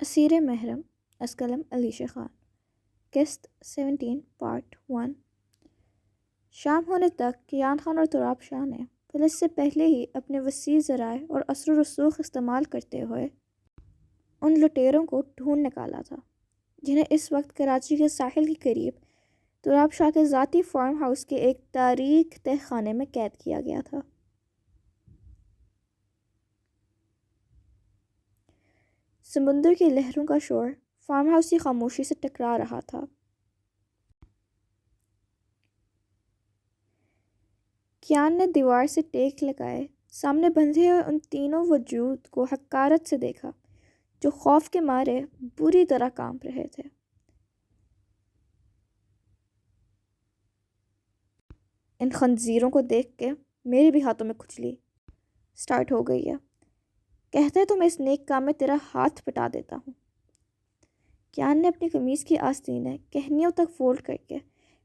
اسیر محرم اسکلم علیشہ خان قسط 17 پارٹ 1۔ شام ہونے تک کیان خان اور تراب شاہ نے پولیس سے پہلے ہی اپنے وسیع ذرائع اور اثر و رسوخ استعمال کرتے ہوئے ان لٹیروں کو ڈھونڈ نکالا تھا جنہیں اس وقت کراچی کے ساحل کے قریب تراب شاہ کے ذاتی فارم ہاؤس کے ایک تاریک تہ خانے میں قید کیا گیا تھا۔ سمندر کی لہروں کا شور فارم ہاؤس کی خاموشی سے ٹکرا رہا تھا۔ کیان نے دیوار سے ٹیک لگائے سامنے بندھے ہوئے ان تینوں وجود کو حقارت سے دیکھا جو خوف کے مارے بری طرح کانپ رہے تھے۔ ان خنزیروں کو دیکھ کے میرے بھی ہاتھوں میں کھجلی سٹارٹ ہو گئی ہے۔ کہتے تو میں اس نیک کام میں تیرا ہاتھ پٹا دیتا ہوں۔ کیان نے اپنی قمیض کی آستینیں کہنیوں تک فولڈ کر کے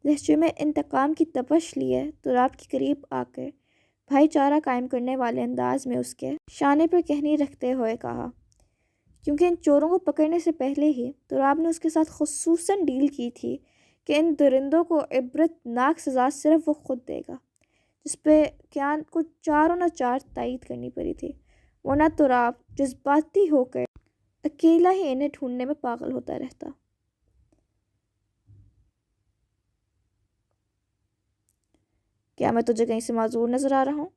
لہجے میں انتقام کی تپش لیے تراب کے قریب آ کر بھائی چارہ قائم کرنے والے انداز میں اس کے شانے پر کہنی رکھتے ہوئے کہا، کیونکہ ان چوروں کو پکڑنے سے پہلے ہی تراب نے اس کے ساتھ خصوصاً ڈیل کی تھی کہ ان درندوں کو عبرت ناک سزا صرف وہ خود دے گا، جس پہ کیان کو چاروں نہ چار تائید کرنی پڑی تھی، ورنہ تراب جذباتی ہو کر اکیلا ہی انہیں ڈھونڈنے میں پاگل ہوتا رہتا۔ کیا میں تجھے کہیں سے معذور نظر آ رہا ہوں؟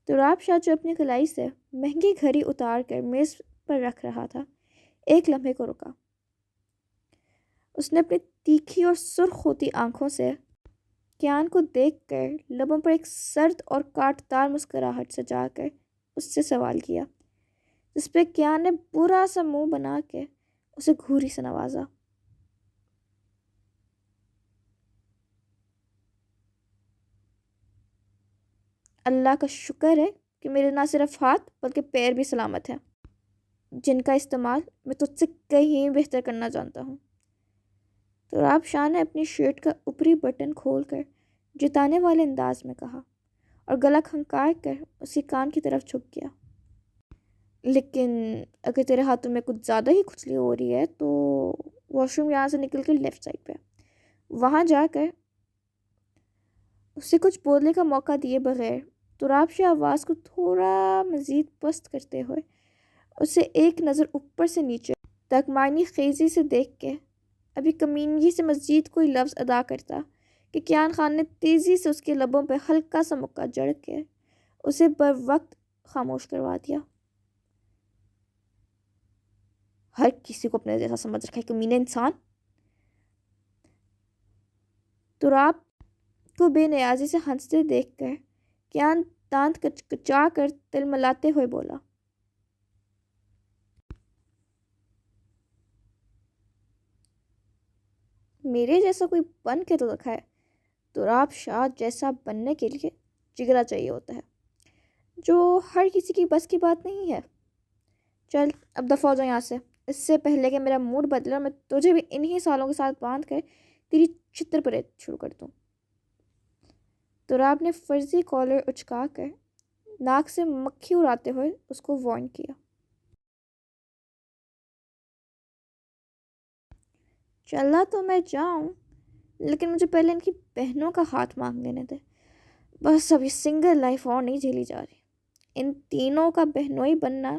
تراب شاہ جو اپنی کلائی سے مہنگی گھڑی اتار کر میز پر رکھ رہا تھا ایک لمحے کو رکا۔ اس نے اپنی تیکھی اور سرخ ہوتی آنکھوں سے کیان کو دیکھ کر لبوں پر ایک سرد اور کاٹدار مسکراہٹ سجا کر اس سے سوال کیا، جس پہ کیان نے برا سا منہ بنا کے اسے گھوری سے نوازا۔ اللہ کا شکر ہے کہ میرے نہ صرف ہاتھ بلکہ پیر بھی سلامت ہیں، جن کا استعمال میں تجھ سے کہیں بہتر کرنا جانتا ہوں۔ تراب شاہ نے اپنی شرٹ کا اوپری بٹن کھول کر جتانے والے انداز میں کہا اور گلا کھنکار کر اس کے کان کی طرف جھک گیا۔ لیکن اگر تیرے ہاتھوں میں کچھ زیادہ ہی کھجلی ہو رہی ہے تو واش روم یہاں سے نکل کے لیفٹ سائڈ پہ، وہاں جا کر اسے کچھ بولنے کا موقع دیے بغیر تراب شاہ آواز کو تھوڑا مزید پست کرتے ہوئے اسے ایک نظر اوپر سے نیچے تک معنی خیزی سے دیکھ کے ابھی کمینگی سے مزید کوئی لفظ ادا کرتا کہ کیان خان نے تیزی سے اس کے لبوں پہ ہلکا سا مکہ جڑ کے اسے بر وقت خاموش کروا دیا۔ ہر کسی کو اپنے جیسا سمجھ رکھا ہے کمینے انسان۔ تراب کو بے نیازی سے ہنستے دیکھ کر کیان دانت کچا کر تل ملاتے ہوئے بولا، میرے جیسا کوئی بن کے تو دکھائے۔ تراب شاہ جیسا بننے کے لیے جگرا چاہیے ہوتا ہے، جو ہر کسی کی بس کی بات نہیں ہے۔ چل اب دفعہ ہو جا یہاں سے، اس سے پہلے کہ میرا موڈ بدلے اور میں تجھے بھی انہی سالوں کے ساتھ باندھ کر تیری چھتر پریت شروع کر دوں۔ تراب نے فرضی کالر اچکا کر ناک سے مکھی اڑاتے ہوئے اس کو وارن کیا۔ چلا تو میں جاؤں، لیکن مجھے پہلے ان کی بہنوں کا ہاتھ مانگ لینے دے۔ بس اب یہ سنگل لائف اور نہیں جھیلی جا رہی۔ ان تینوں کا بہنوئی بننا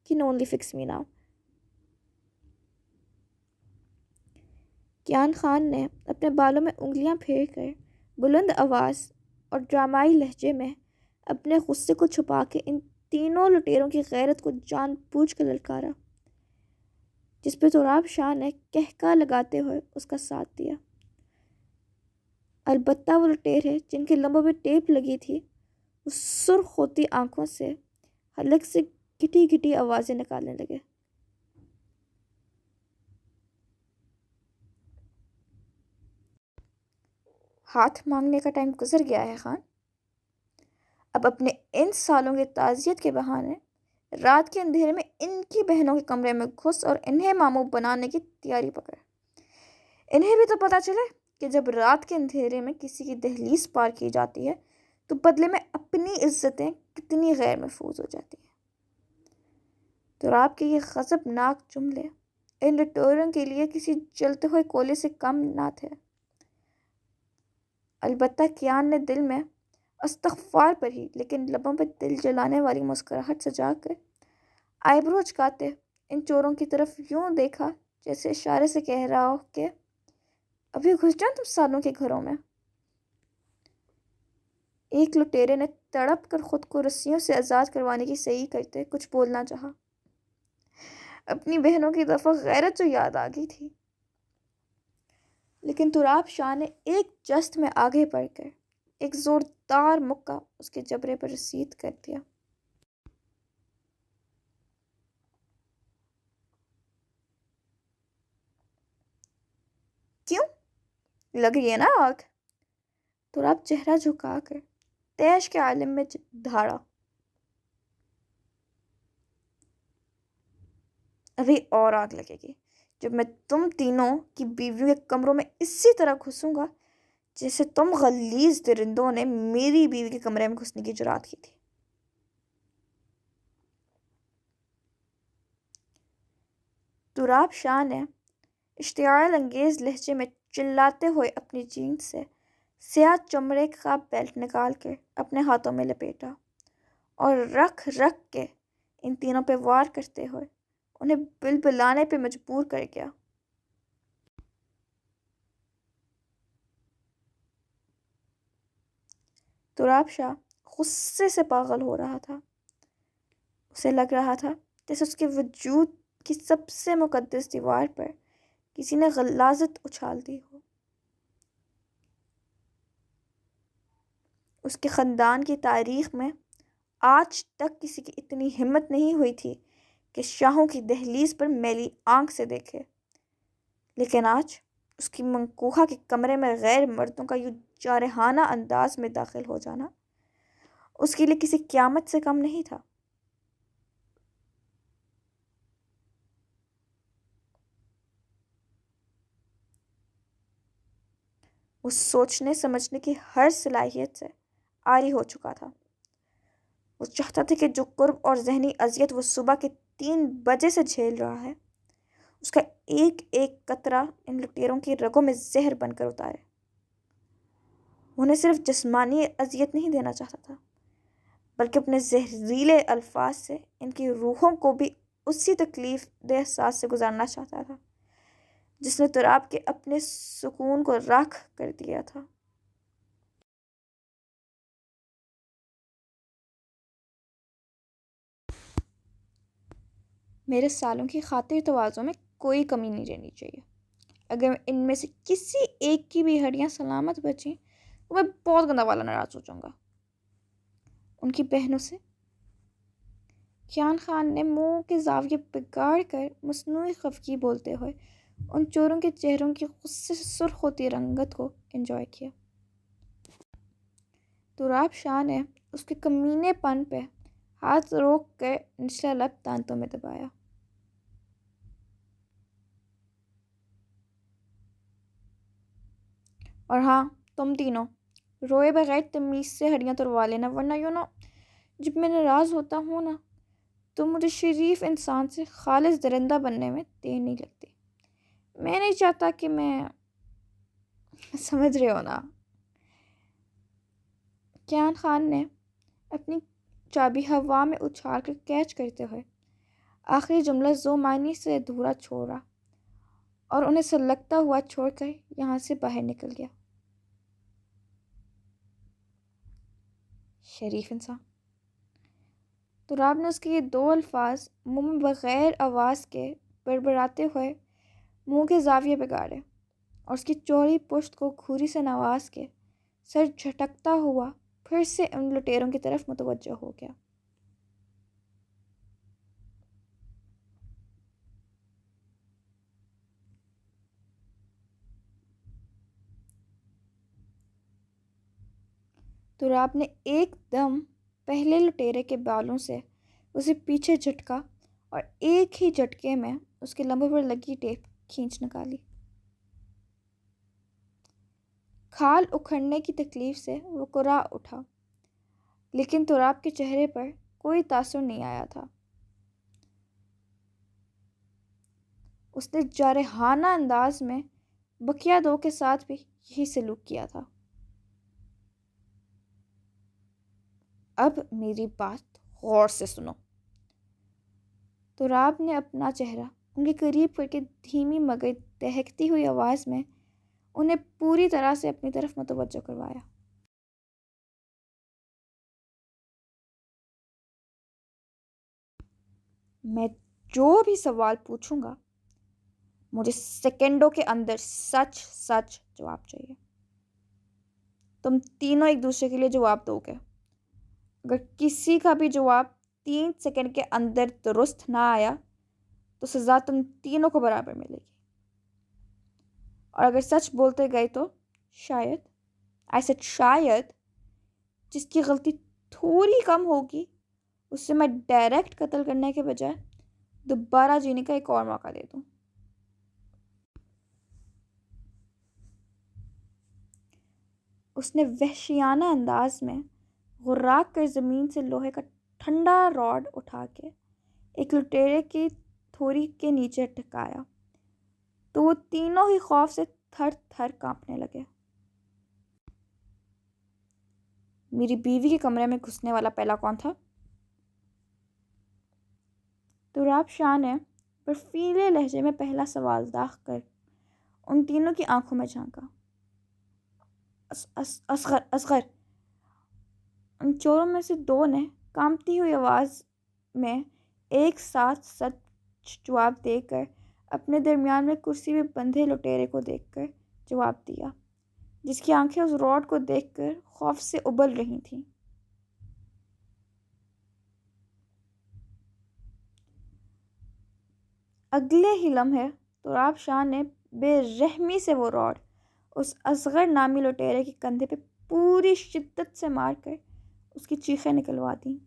can only fix me now. Kiyan Khan نے اپنے بالوں میں انگلیاں پھیر کر بلند آواز اور ڈرامائی لہجے میں اپنے غصے کو چھپا کے ان تینوں لٹیروں کی غیرت کو جان بوجھ کر للکارا، جس پہ تراب شاہ نے کہکا لگاتے ہوئے اس کا ساتھ دیا۔ البتہ وہ لٹیرے جن کے لمبوں پہ ٹیپ لگی تھی وہ سرخ ہوتی آنکھوں سے حلق سے گھٹی گھٹی آوازیں نکالنے لگے۔ ہاتھ مانگنے کا ٹائم گزر گیا ہے خان۔ اب اپنے ان سالوں کی تعزیت کے بہانے رات کے اندھیرے میں ان کی بہنوں کے کمرے میں گھس اور انہیں ماموں بنانے کی تیاری پکڑ۔ انہیں بھی تو پتہ چلے کہ جب رات کے اندھیرے میں کسی کی دہلیز پار کی جاتی ہے تو بدلے میں اپنی عزتیں کتنی غیر محفوظ ہو جاتی ہیں۔ تراب کے یہ غضبناک جملے ان لٹوروں کے لیے کسی جلتے ہوئے کولے سے کم نہ تھے۔ البتہ کیان نے دل میں استغفار پڑھی، لیکن لبوں پہ دل جلانے والی مسکراہٹ سجا کر آئیبرو اچکاتے ان چوروں کی طرف یوں دیکھا جیسے اشارے سے کہہ رہا ہو کہ ابھی گھس جاؤ تم سالوں کے گھروں میں۔ ایک لٹیرے نے تڑپ کر خود کو رسیوں سے آزاد کروانے کی صحیح کرتے کچھ بولنا چاہا۔ اپنی بہنوں کی دفعہ غیرت جو یاد آ گئی تھی، لیکن تراب شاہ نے ایک جست میں آگے بڑھ کر ایک زوردار مکہ اس کے جبڑے پر رسید کر دیا۔ کیوں لگ رہی ہے نا آگ؟ تراب چہرہ جھکا کر تیش کے عالم میں دھاڑا۔ ابھی اور آگ لگے گی جب میں تم تینوں کی بیویوں کے کمروں میں اسی طرح گھسوں گا جیسے تم غلیظ درندوں نے میری بیوی کے کمرے میں گھسنے کی جرات کی تھی۔ تراب شاہ نے اشتعال انگیز لہجے میں چلاتے ہوئے اپنی جینس سے سیاہ چمڑے کا بیلٹ نکال کر اپنے ہاتھوں میں لپیٹا اور رکھ رکھ کے ان تینوں پہ وار کرتے ہوئے انہیں بلبلانے پہ مجبور کر گیا۔ تراب شاہ غصے سے پاگل ہو رہا تھا۔ اسے لگ رہا تھا جیسے اس کے وجود کی سب سے مقدس دیوار پر کسی نے غلاظت اچھال دی ہو۔ اس کے خاندان کی تاریخ میں آج تک کسی کی اتنی ہمت نہیں ہوئی تھی کہ شاہوں کی دہلیز پر میلی آنکھ سے دیکھے، لیکن آج اس کی منقوہہ کے کمرے میں غیر مردوں کا یوں جارحانہ انداز میں داخل ہو جانا اس کے لیے کسی قیامت سے کم نہیں تھا۔ وہ سوچنے سمجھنے کی ہر صلاحیت سے عاری ہو چکا تھا۔ وہ چاہتا تھا کہ جو قرب اور ذہنی اذیت وہ صبح کے 3 بجے سے جھیل رہا ہے، اس کا ایک ایک قطرہ ان لٹیروں کی رگوں میں زہر بن کر اتارے۔ وہ انہیں صرف جسمانی اذیت نہیں دینا چاہتا تھا، بلکہ اپنے زہریلے الفاظ سے ان کی روحوں کو بھی اسی تکلیف دہ احساس سے گزارنا چاہتا تھا جس نے تراب کے اپنے سکون کو راکھ کر دیا تھا۔ میرے سالوں کی خاطر تواضع میں کوئی کمی نہیں رہنی چاہیے۔ اگر ان میں سے کسی ایک کی بھی ہڈیاں سلامت بچیں تو میں بہت گندا والا ناراض ہو جاؤں گا۔ ان کی بہنوں سے کیان خان نے منہ کے زاویے بگاڑ کر مصنوعی خفگی بولتے ہوئے ان چوروں کے چہروں کی غصے سے سرخ ہوتی رنگت کو انجوائے کیا۔ تراب شاہ نے اس کے کمینے پن پہ ہاتھ روک کر نچلا لب دانتوں میں دبایا۔ اور ہاں، تم تینوں روئے بغیر تمیز سے ہڈیاں توڑوا لینا، ورنہ یوں نا جب میں ناراض ہوتا ہوں نا تو مجھے شریف انسان سے خالص درندہ بننے میں دیر نہیں لگتی۔ میں نہیں چاہتا کہ میں سمجھ رہے ہو نا۔ کیان خان نے اپنی چابی ہوا میں اچھال کر کیچ کرتے ہوئے آخری جملہ ذو معنی سے ادھورا چھوڑا اور انہیں سلگتا ہوا چھوڑ کر یہاں سے باہر نکل گیا۔ شریف انسان۔ تراب نے اس کے یہ 2 الفاظ منہ میں بغیر آواز کے بڑبڑاتے ہوئے منہ کے زاویے بگاڑے اور اس کی چوڑی پشت کو گھوری سے نواز کے سر جھٹکتا ہوا پھر سے ان لٹیروں کی طرف متوجہ ہو گیا۔ تراب نے ایک دم پہلے لٹیرے کے بالوں سے اسے پیچھے جھٹکا اور ایک ہی جھٹکے میں اس کے لمبوں پر لگی ٹیپ کھینچ نکالی۔ کھال اکھڑنے کی تکلیف سے وہ کرا اٹھا، لیکن تراب کے چہرے پر کوئی تاثر نہیں آیا تھا۔ اس نے جارحانہ انداز میں بقیہ دو کے ساتھ بھی یہی سلوک کیا تھا۔ اب میری بات غور سے سنو۔ تراب نے اپنا چہرہ ان کے قریب کر کے دھیمی مگر دہکتی ہوئی آواز میں انہیں پوری طرح سے اپنی طرف متوجہ کروایا۔ میں جو بھی سوال پوچھوں گا مجھے سیکنڈوں کے اندر سچ سچ جواب چاہیے۔ تم تینوں ایک دوسرے کے لیے جواب دو گے۔ اگر کسی کا بھی جواب 3 سیکنڈ کے اندر درست نہ آیا تو سزا تم تینوں کو برابر ملے گی، اور اگر سچ بولتے گئے تو شاید جس کی غلطی تھوڑی کم ہوگی اسے میں ڈائریکٹ قتل کرنے کے بجائے دوبارہ جینے کا ایک اور موقع دے دوں۔ اس نے وحشیانہ انداز میں غراق کر زمین سے لوہے کا ٹھنڈا راڈ اٹھا کے ایک لٹیرے کی تھوڑی کے نیچے ٹکایا تو وہ تینوں ہی خوف سے تھر تھر کانپنے لگے۔ میری بیوی کے کمرے میں گھسنے والا پہلا کون تھا؟ تراب شاہ نے برفیلے لہجے میں پہلا سوال داغ کر ان تینوں کی آنکھوں میں جھانکا۔ اصغر۔ ان چوروں میں سے 2 نے کانپتی ہوئی آواز میں ایک ساتھ سچ جواب دے کر اپنے درمیان میں کرسی پہ بندھے لٹیرے کو دیکھ کر جواب دیا، جس کی آنکھیں اس راڈ کو دیکھ کر خوف سے ابل رہی تھیں۔ اگلے ہی لمحے تراب شاہ نے بے رحمی سے وہ راڈ اس اصغر نامی لٹیرے کے کندھے پہ پوری شدت سے مار کر اس کی چیخیں نکلوا دیں۔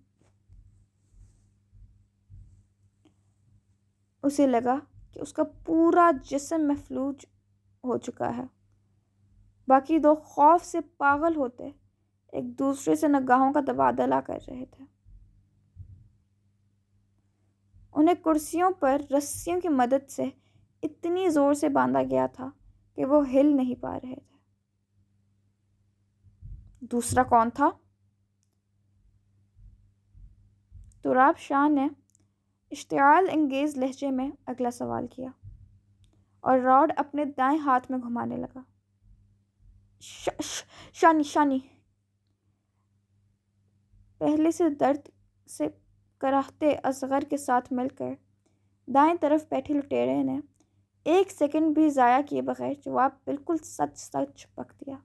اسے لگا کہ اس کا پورا جسم مفلوج ہو چکا ہے۔ باقی 2 خوف سے پاگل ہوتے ایک دوسرے سے نگاہوں کا تبادلہ کر رہے تھے۔ انہیں کرسیوں پر رسیوں کی مدد سے اتنی زور سے باندھا گیا تھا کہ وہ ہل نہیں پا رہے تھے۔ دوسرا کون تھا؟ تراب شاہ نے اشتعال انگیز لہجے میں اگلا سوال کیا اور راڈ اپنے دائیں ہاتھ میں گھمانے لگا۔ شانی پہلے سے درد سے کراہتے اصغر کے ساتھ مل کر دائیں طرف بیٹھے لٹیرے نے 1 سیکنڈ بھی ضائع کیے بغیر جواب بالکل سچ سچ بک دیا۔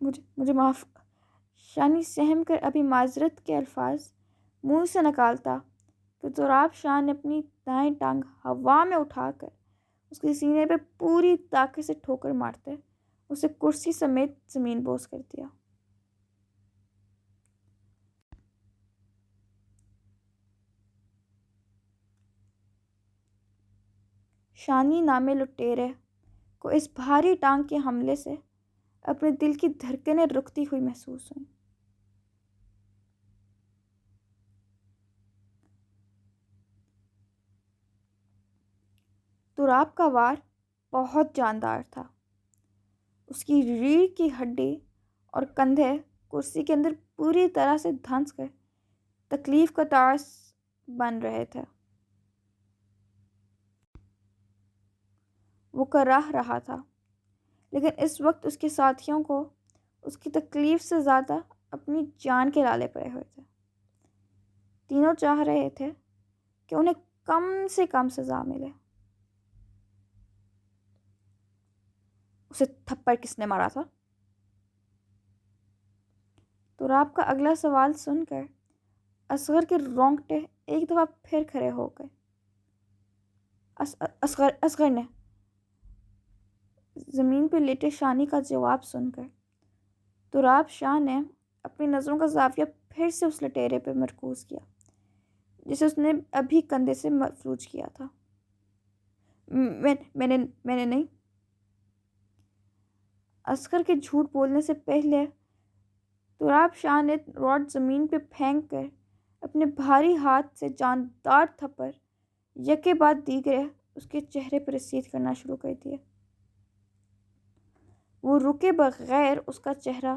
مجھے معاف۔ شانی سہم کر ابھی معذرت کے الفاظ منہ سے نکالتا کہ تراب شاہ نے اپنی دائیں ٹانگ ہوا میں اٹھا کر اس کے سینے پہ پوری طاقت سے ٹھوکر مارتے اسے کرسی سمیت زمین بوس کر دیا۔ شانی نامے لٹیرے کو اس بھاری ٹانگ کے حملے سے اپنے دل کی دھڑکنیں رکتی ہوئی محسوس ہوئیں۔ تراب کا وار بہت جاندار تھا۔ اس کی ریڑھ کی ہڈی اور کندھے کرسی کے اندر پوری طرح سے دھنس کر تکلیف کا باعث بن رہے تھے۔ وہ کراہ رہا تھا، لیکن اس وقت اس کے ساتھیوں کو اس کی تکلیف سے زیادہ اپنی جان کے لالے پڑے ہوئے تھے۔ تینوں چاہ رہے تھے کہ انہیں کم سے کم سزا ملے۔ اسے تھپڑ کس نے مارا تھا؟ تراب کا اگلا سوال سن کر اصغر کے رونگٹے ایک دفعہ پھر کھڑے ہو گئے۔ اصغر نے زمین پہ لیٹے شانی کا جواب سن کر تراب شاہ نے اپنی نظروں کا زاویہ پھر سے اس لٹیرے پہ مرکوز کیا جسے اس نے ابھی کندھے سے مفلوج کیا تھا۔ میں نے نہیں۔ اصغر کے جھوٹ بولنے سے پہلے تراب شاہ نے راڈ زمین پہ پھینک کر اپنے بھاری ہاتھ سے جاندار تھپڑ یکے بعد دیگرے اس کے چہرے پر رسید کرنا شروع کر دیا۔ وہ رکے بغیر اس کا چہرہ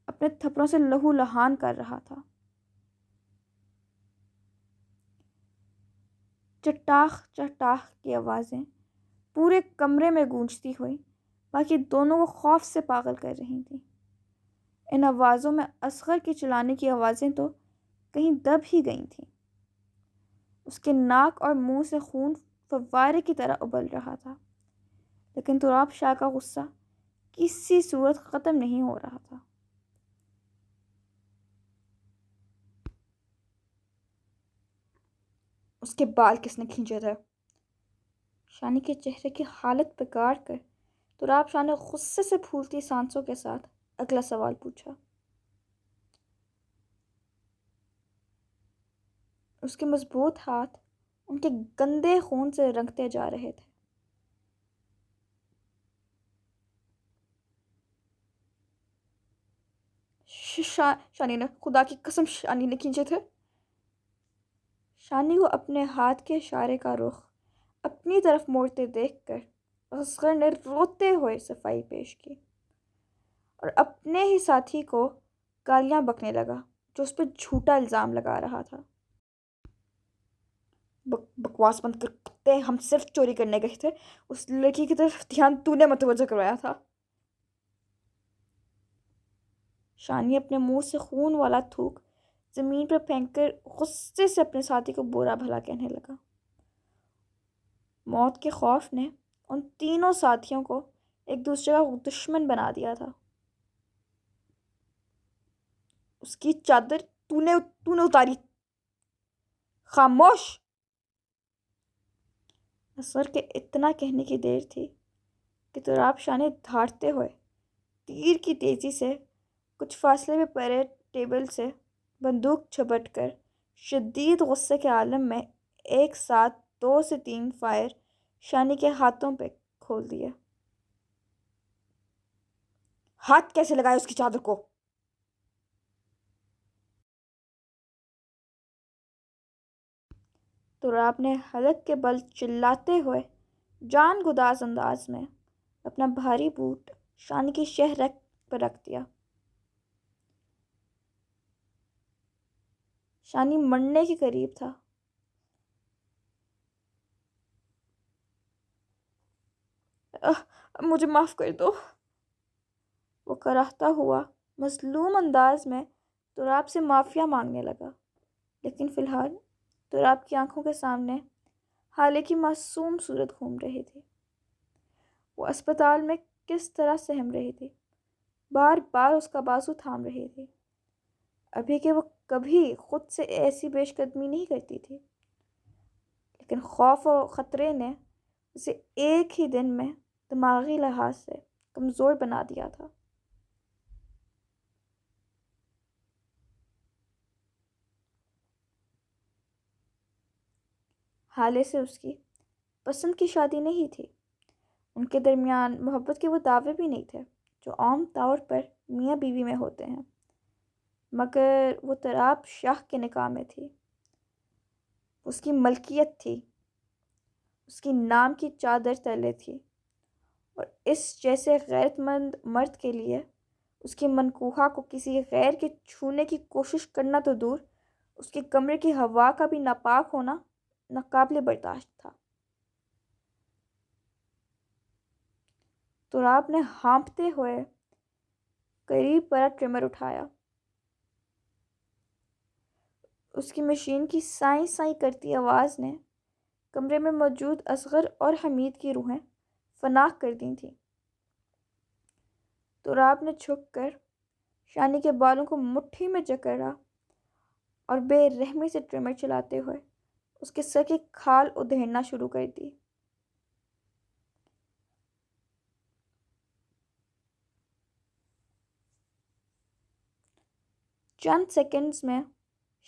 اپنے تھپڑوں سے لہو لہان کر رہا تھا۔ چٹاخ چٹاخ کی آوازیں پورے کمرے میں گونجتی ہوئی باقی دونوں کو خوف سے پاگل کر رہی تھیں۔ ان آوازوں میں اصغر کی چلانے کی آوازیں تو کہیں دب ہی گئی تھیں۔ اس کے ناک اور منہ سے خون فوارے کی طرح ابل رہا تھا، لیکن تراب شاہ کا غصہ کسی صورت ختم نہیں ہو رہا تھا۔ اس کے بال کس نے کھینچے تھے؟ شانی کے چہرے کی حالت بگاڑ کر تراب شاہ نے غصے سے پھولتی سانسوں کے ساتھ اگلا سوال پوچھا۔ اس کے مضبوط ہاتھ ان کے گندے خون سے رنگتے جا رہے تھے۔ شانی نے، خدا کی قسم شانی نے کھینچے تھے۔ شانی کو اپنے ہاتھ کے اشارے کا رخ اپنی طرف موڑتے دیکھ کر اصغر نے روتے ہوئے صفائی پیش کی اور اپنے ہی ساتھی کو گالیاں بکنے لگا جو اس پہ جھوٹا الزام لگا رہا تھا۔ بکواس بند کر کتے، ہم صرف چوری کرنے گئے تھے، اس لڑکی کی طرف دھیان تو نے متوجہ کروایا تھا۔ شانی اپنے منہ سے خون والا تھوک زمین پر پھینک کر غصے سے اپنے ساتھی کو برا بھلا کہنے لگا۔ موت کے خوف نے ان تینوں ساتھیوں کو ایک دوسرے کا دشمن بنا دیا تھا۔ اس کی چادر تو نے اتاری۔ خاموش! اصغر کے اتنا کہنے کی دیر تھی کہ تراب شاہ نے دھاڑتے ہوئے تیر کی تیزی سے کچھ فاصلے میں پڑے ٹیبل سے بندوق جھپٹ کر شدید غصے کے عالم میں ایک ساتھ 2 سے 3 فائر شانی کے ہاتھوں پہ کھول دیے۔ ہاتھ کیسے لگائے اس کی چادر کو؟ تراب نے حلق کے بل چلاتے ہوئے جان گداز انداز میں اپنا بھاری بوٹ شانی کی شہ پر رکھ دیا۔ شانی مرنے کے قریب تھا۔ مجھے معاف کر دو، وہ کراہتا ہوا مظلوم انداز میں تراب سے معافیا مانگنے لگا، لیکن فی الحال تراب کی آنکھوں کے سامنے حالے کی معصوم صورت گھوم رہی تھی۔ وہ اسپتال میں کس طرح سہم رہی تھی، بار بار اس کا بازو تھام رہی تھی، ابھی کہ وہ کبھی خود سے ایسی پیش قدمی نہیں کرتی تھی، لیکن خوف و خطرے نے اسے ایک ہی دن میں دماغی لحاظ سے کمزور بنا دیا تھا۔ حالے سے اس کی پسند کی شادی نہیں تھی، ان کے درمیان محبت کے وہ دعوے بھی نہیں تھے جو عام طور پر میاں بیوی میں ہوتے ہیں، مگر وہ تراب شاہ کے نکاح میں تھی۔ اس کی ملکیت تھی، اس کی نام کی چادر تلے تھی، اور اس جیسے غیرت مند مرد کے لیے اس کی منکوحہ کو کسی غیر کے چھونے کی کوشش کرنا تو دور، اس کے کمرے کی ہوا کا بھی ناپاک ہونا ناقابل برداشت تھا۔ تراب نے ہانپتے ہوئے قریب پڑا ٹرمر اٹھایا۔ اس کی مشین کی سائیں سائیں کرتی آواز نے کمرے میں موجود اصغر اور حمید کی روحیں فنا کر دی تھیں۔ تراب نے جھک کر شانی کے بالوں کو مٹھی میں جکڑا اور بے رحمی سے ٹرمر چلاتے ہوئے اس کے سر کی کھال ادھیڑنا شروع کر دی۔ چند سیکنڈز میں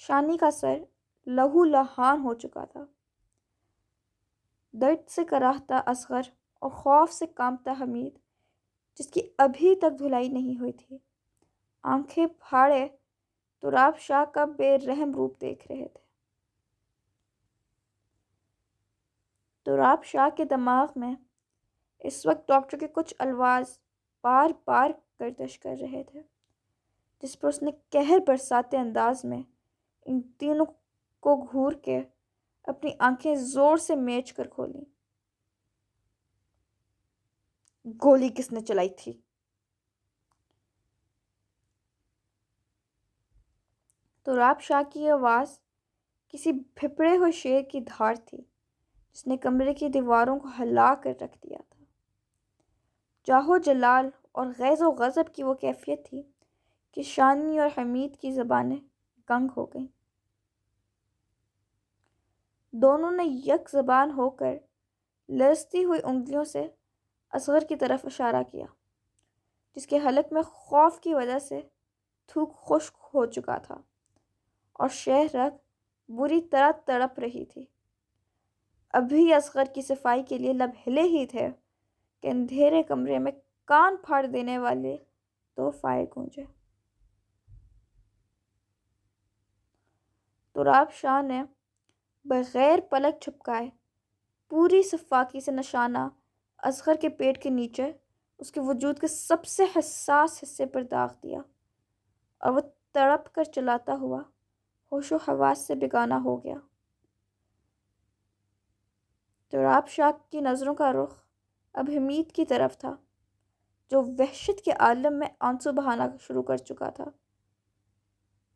شانی کا سر لہو لہان ہو چکا تھا۔ درد سے کراہتا اصغر اور خوف سے کانپتا حمید، جس کی ابھی تک دھلائی نہیں ہوئی تھی، آنکھیں پھاڑے تراب شاہ کا بے رحم روپ دیکھ رہے تھے۔ تراب شاہ کے دماغ میں اس وقت ڈاکٹر کے کچھ الفاظ بار بار گردش کر رہے تھے، جس پر اس نے قہر برساتے انداز میں ان تینوں کو گھور کے اپنی آنکھیں زور سے میچ کر کھولیں۔ گولی کس نے چلائی تھی؟ تراب شاہ کی یہ آواز کسی بھپڑے ہوئے شیر کی دھار تھی جس نے کمرے کی دیواروں کو ہلا کر رکھ دیا تھا۔ جاہو جلال اور غیظ و غضب کی وہ کیفیت تھی کہ شانی اور حمید کی زبانیں گنگ ہو گئیں۔ دونوں نے یک زبان ہو کر لرزتی ہوئی انگلیوں سے اصغر کی طرف اشارہ کیا، جس کے حلق میں خوف کی وجہ سے تھوک خشک ہو چکا تھا اور شہ رگ بری طرح تڑپ رہی تھی۔ ابھی اصغر کی صفائی کے لیے لب ہلے ہی تھے کہ اندھیرے کمرے میں کان پھاڑ دینے والے دو فائر گونجے۔ تراب شاہ نے بغیر پلک جھپکائے پوری صفاقی سے نشانہ اصغر کے پیٹ کے نیچے اس کے وجود کے سب سے حساس حصے پر داغ دیا اور وہ تڑپ کر چلاتا ہوا ہوش و حواس سے بیگانہ ہو گیا۔ تراب شاہ کی نظروں کا رخ اب حمید کی طرف تھا، جو وحشت کے عالم میں آنسو بہانا شروع کر چکا تھا۔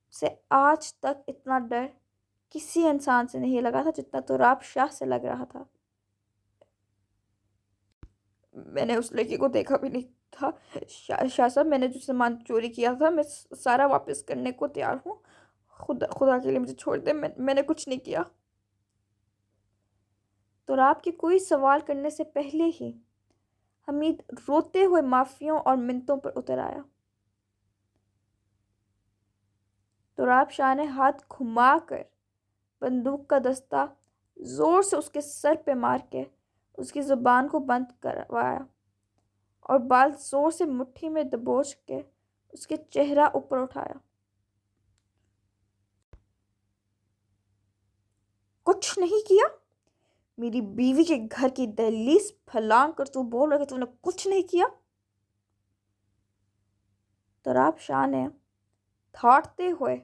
اسے آج تک اتنا ڈر کسی انسان سے نہیں لگا تھا جتنا تراب شاہ سے لگ رہا تھا۔ میں نے اس لڑکی کو دیکھا بھی نہیں تھا شاہ صاحب، میں نے جو سامان چوری کیا تھا میں سارا واپس کرنے کو تیار ہوں، خدا کے لیے مجھے چھوڑ دے، میں نے کچھ نہیں کیا۔ تراب کے کوئی سوال کرنے سے پہلے ہی حمید روتے ہوئے معافیوں اور منتوں پر اتر آیا۔ تراب شاہ نے ہاتھ گھما کر بندوق کا دستہ زور سے اس کے سر پہ مار کے اس کی زبان کو بند کروایا اور بال زور سے مٹھی میں دبوچ کے اس کے چہرہ اوپر اٹھایا۔ کچھ نہیں کیا؟ میری بیوی کے گھر کی دہلیز پھلانگ کر تو بول رہا کہ تو نے کچھ نہیں کیا؟ تراب شاہ نے دھاڑتے ہوئے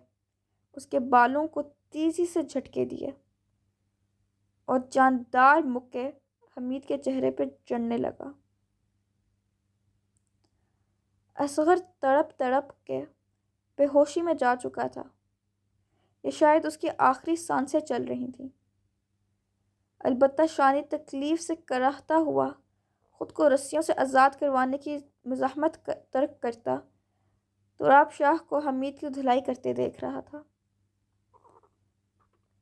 اس کے بالوں کو تیزی سے جھٹکے دیے اور جاندار مکے حمید کے چہرے پہ جڑنے لگا۔ اصغر تڑپ تڑپ کے بے ہوشی میں جا چکا تھا، یہ شاید اس کی آخری سانسیں چل رہی تھیں۔ البتہ شانی تکلیف سے کراہتا ہوا خود کو رسیوں سے آزاد کروانے کی مزاحمت ترک کرتا تراب شاہ کو حمید کی دھلائی کرتے دیکھ رہا تھا۔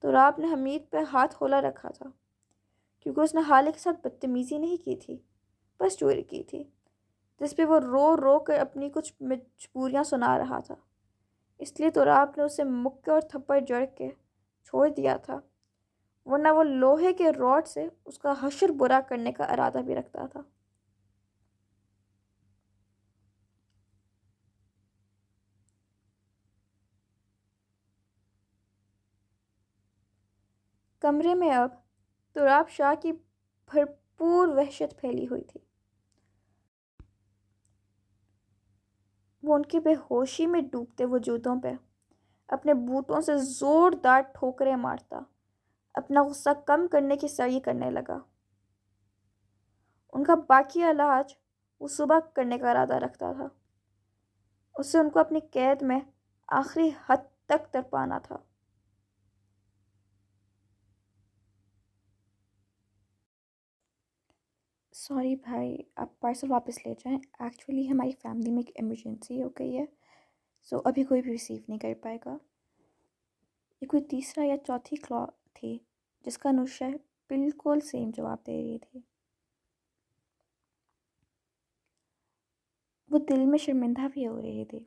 تراب نے حمید پہ ہاتھ کھولا رکھا تھا کیونکہ اس نے حالے کے ساتھ بدتمیزی نہیں کی تھی، بس چوری کی تھی، جس پہ وہ رو رو کر اپنی کچھ مجبوریاں سنا رہا تھا۔ اس لیے تراب نے اسے مکے اور تھپڑ جڑ کے چھوڑ دیا تھا، ورنہ وہ لوہے کے راڈ سے اس کا حشر برا کرنے کا ارادہ بھی رکھتا تھا۔ کمرے میں اب تراب شاہ کی بھرپور وحشت پھیلی ہوئی تھی۔ وہ ان کی بے ہوشی میں ڈوبتے وجودوں پہ اپنے بوٹوں سے زوردار ٹھوکریں مارتا اپنا غصہ کم کرنے کی سعی کرنے لگا۔ ان کا باقی علاج وہ صبح کرنے کا ارادہ رکھتا تھا، اسے ان کو اپنی قید میں آخری حد تک تڑپانا تھا۔ سوری بھائی، آپ پارسل واپس لے جائیں، ایکچولی ہماری فیملی میں ایک ایمرجنسی ہو گئی ہے، سو ابھی کوئی بھی ریسیو نہیں کر پائے گا۔ یہ کوئی تیسرا یا چوتھی کال تھی جس کا نوشہ بالکل سیم جواب دے رہی تھی۔ وہ دل میں شرمندہ بھی ہو رہی تھی۔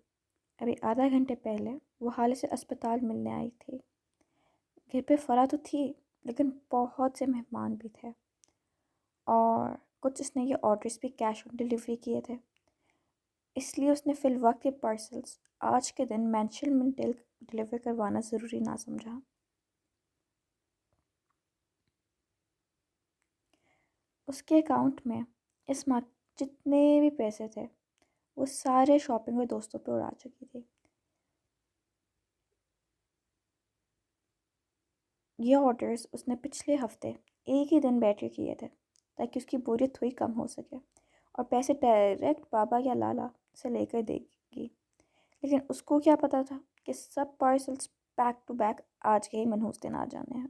ابھی آدھا گھنٹے پہلے وہ حالے سے اسپتال ملنے آئی تھی۔ گھر پہ فرح تو تھی لیکن بہت سے مہمان بھی تھے اور کچھ اس نے یہ آرڈرز بھی کیش آن ڈیلیوری کیے تھے، اس لیے اس نے فی الوقت یہ پارسلز آج کے دن مینشن میں ڈیلیور کروانا ضروری نہ سمجھا۔ اس کے اکاؤنٹ میں اس ماہ جتنے بھی پیسے تھے وہ سارے شاپنگ اور دوستوں پہ اڑا چکی تھی۔ یہ آرڈرز اس نے پچھلے ہفتے ایک ہی دن بیٹھ کے کیے تھے تاکہ اس کی بوریت تھوڑی کم ہو سکے اور پیسے ڈائریکٹ بابا یا لالا سے لے کر دے گی، لیکن اس کو کیا پتہ تھا کہ سب پارسلز بیک ٹو بیک آج کے ہی منحوس دن آ جانے ہیں۔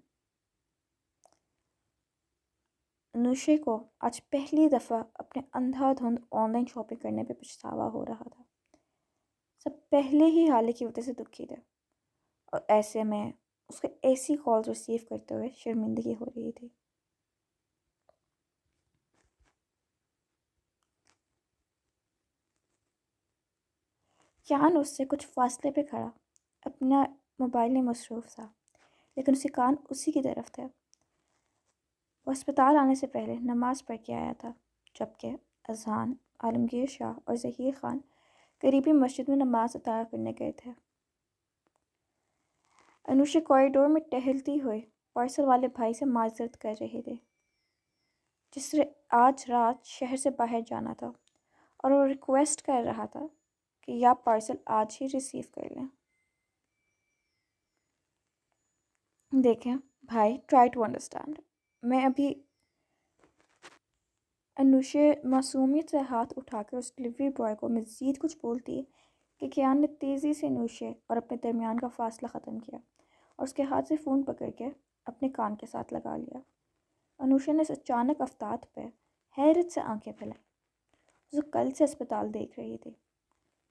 انوشے کو آج پہلی دفعہ اپنے اندھا دھند آن لائن شاپنگ کرنے پہ پچھتاوا ہو رہا تھا۔ سب پہلے ہی حالے کی وجہ سے دکھی تھے اور ایسے میں اس کو ایسی کال ریسیو کرتے ہوئے شرمندگی ہو رہی تھی۔ کیان اس سے کچھ فاصلے پہ کھڑا اپنا موبائل میں مصروف تھا، لیکن اس کے کان اسی کی طرف تھے۔ وہ اسپتال آنے سے پہلے نماز پڑھ کے آیا تھا، جبکہ اذہان، عالمگیر شاہ اور ظہیر خان قریبی مسجد میں نماز ادا کرنے گئے تھے۔ انوشا کوریڈور میں ٹہلتی ہوئی پارسل والے بھائی سے معذرت کر رہی تھی، جس سے آج رات شہر سے باہر جانا تھا، اور وہ ریکویسٹ کر رہا تھا کہ یا پارسل آج ہی ریسیو کر لیں۔ دیکھیں بھائی، ٹرائی ٹو انڈرسٹینڈ، میں ابھی انوشا معصومیت سے ہاتھ اٹھا کر اس ڈلیوری بوائے کو مزید کچھ بولتی کہ کیان نے تیزی سے انوشا اور اپنے درمیان کا فاصلہ ختم کیا اور اس کے ہاتھ سے فون پکڑ کے اپنے کان کے ساتھ لگا لیا۔ انوشا نے اس اچانک افتاد پہ حیرت سے آنکھیں پھیلائیں۔ وہ کل سے اسپتال دیکھ رہی تھی،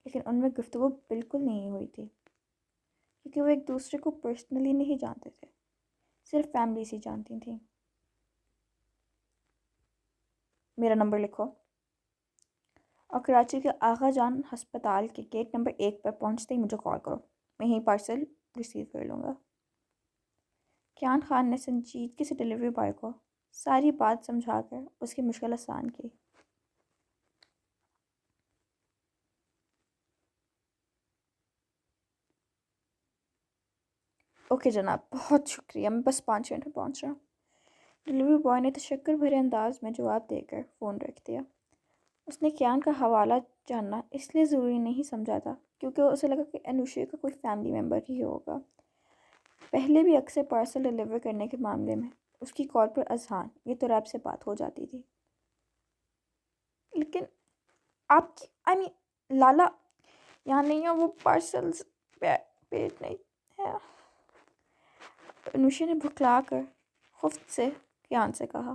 لیکن ان میں گفتگو بالکل نہیں ہوئی تھی، کیونکہ وہ ایک دوسرے کو پرسنلی نہیں جانتے تھے، صرف فیملی سے جانتی تھیں۔ میرا نمبر لکھو اور کراچی کے آغا جان ہسپتال کے گیٹ نمبر 1 پر پہنچتے ہی مجھے کال کرو، میں یہیں پارسل ریسیو کر لوں گا۔ کیان خان نے سنجیدگی سے ڈلیوری بوائے کو ساری بات سمجھا کر اس کی مشکل آسان کی۔ اوکے جناب، بہت شکریہ، میں بس 5 منٹ میں پہنچ رہا ہوں۔ ڈلیوری بوائے نے تشکر بھرے انداز میں جواب دے کر فون رکھ دیا۔ اس نے کیان کا حوالہ جاننا اس لیے ضروری نہیں سمجھا تھا کیونکہ اسے لگا کہ انوشا کا کوئی فیملی ممبر ہی ہوگا۔ پہلے بھی اکثر پارسل ڈلیور کرنے کے معاملے میں اس کی کال پر اذہان یا تراب سے بات ہو جاتی تھی، لیکن آپ کی لالا یہاں نہیں ہے، وہ پارسلز پیٹ نہیں ہے، انوشا نے بھکلا کر خفت سے کیان سے کہا۔